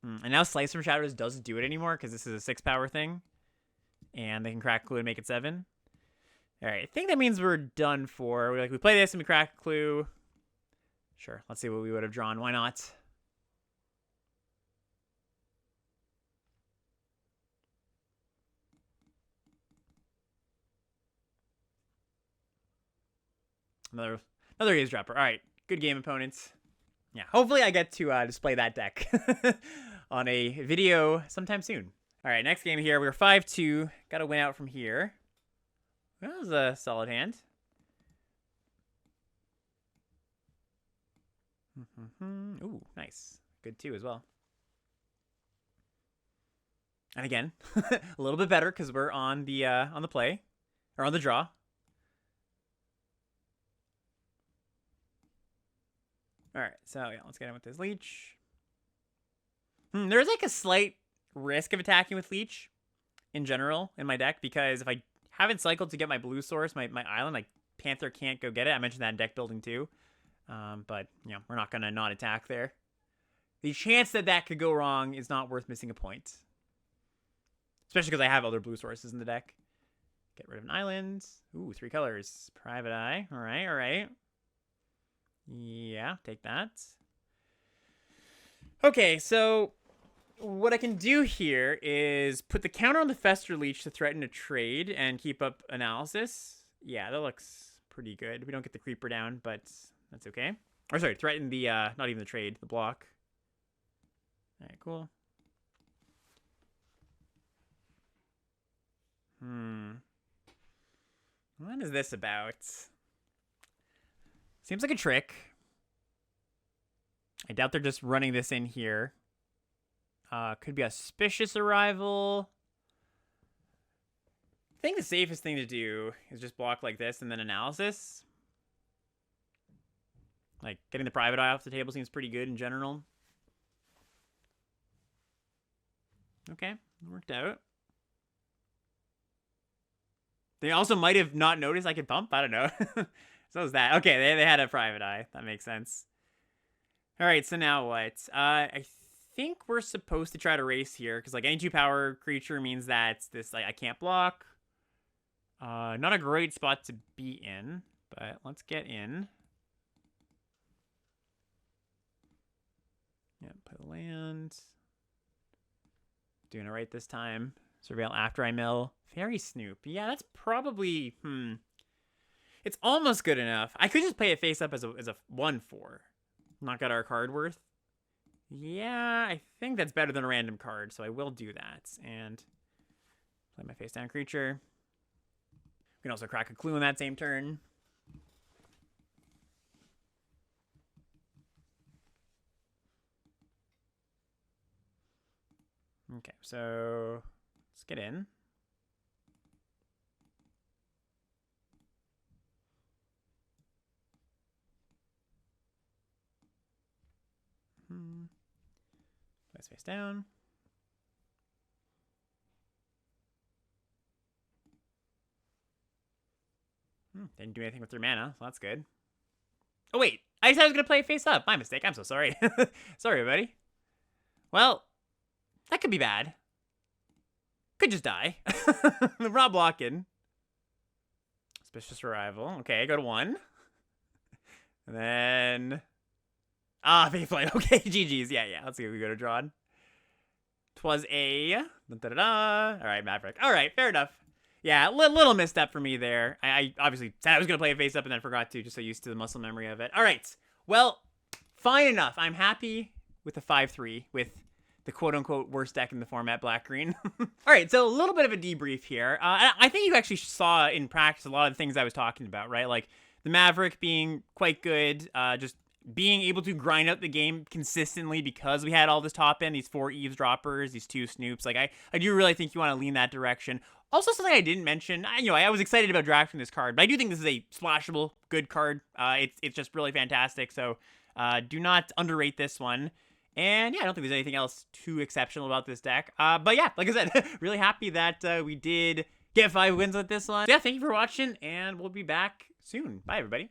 Speaker 1: And now Slice from Shadows doesn't do it anymore because this is a 6 power thing. And they can crack clue and make it 7. All right, I think that means we're done for. We play this and we crack clue. Sure, let's see what we would have drawn. Why not? Another eavesdropper. All right, good game, opponents. Yeah, hopefully I get to display that deck on a video sometime soon. All right, next game here. We were 5-2. Got to win out from here. That was a solid hand. Ooh, nice. Good too as well. And again, a little bit better because we're on the play or on the draw. All right, so yeah, let's get in with this leech. There's like a slight risk of attacking with leech in general in my deck because if I haven't cycled to get my blue source, my island, like Panther can't go get it. I mentioned that in deck building too. But, you know, we're not going to not attack there. The chance that that could go wrong is not worth missing a point. Especially because I have other blue sources in the deck. Get rid of an island. Ooh, 3 colors. Private Eye. All right. Yeah, take that. Okay, so what I can do here is put the counter on the Fester Leech to threaten a trade and keep up analysis. Yeah, that looks pretty good. We don't get the creeper down, but that's okay. Or sorry, threaten the, not even the trade, the block. All right, cool. What is this about? Seems like a trick. I doubt they're just running this in here. Could be auspicious arrival. I think the safest thing to do is just block like this and then analysis. Like, getting the private eye off the table seems pretty good in general. Okay, worked out. They also might have not noticed I could pump. I don't know. So is that. Okay, they had a private eye. That makes sense. All right, so now what? I think we're supposed to try to race here because, like, any 2-power creature means that this, like, I can't block. Not a great spot to be in, but let's get in. Yeah, play the land. Doing it right this time. Surveil after I mill. Fairy Snoop. Yeah, that's probably, It's almost good enough. I could just play it face up as a 1-4. Not got our card worth. Yeah, I think that's better than a random card, so I will do that. And play my face down creature. We can also crack a clue in that same turn. Okay, so let's get in. Place face down. Didn't do anything with their mana, so that's good. Oh, wait. I said I was going to play face up. My mistake. I'm so sorry. Sorry, everybody. Well, that could be bad. Could just die. We're not blocking. Auspicious arrival. Okay, go to 1. And then... Fake flight. Okay, GG's. Yeah. Let's see what we go to drawn. 'Twas a... Da-da-da. All right, Maverick. All right, fair enough. Yeah, little misstep for me there. I obviously said I was going to play a face up and then forgot to, just so used to the muscle memory of it. All right. Well, fine enough. I'm happy with the 5-3 with the quote-unquote worst deck in the format, black-green. All right, so a little bit of a debrief here. I think you actually saw in practice a lot of the things I was talking about, right? Like the Maverick being quite good, just being able to grind out the game consistently because we had all this top end, these 4 eavesdroppers, these 2 snoops. Like I do really think you want to lean that direction. Also, something I didn't mention, I was excited about drafting this card, but I do think this is a splashable, good card. It's just really fantastic, so do not underrate this one. And yeah, I don't think there's anything else too exceptional about this deck. But yeah, like I said, really happy that we did get 5 wins with this one. So yeah, thank you for watching, and we'll be back soon. Bye, everybody.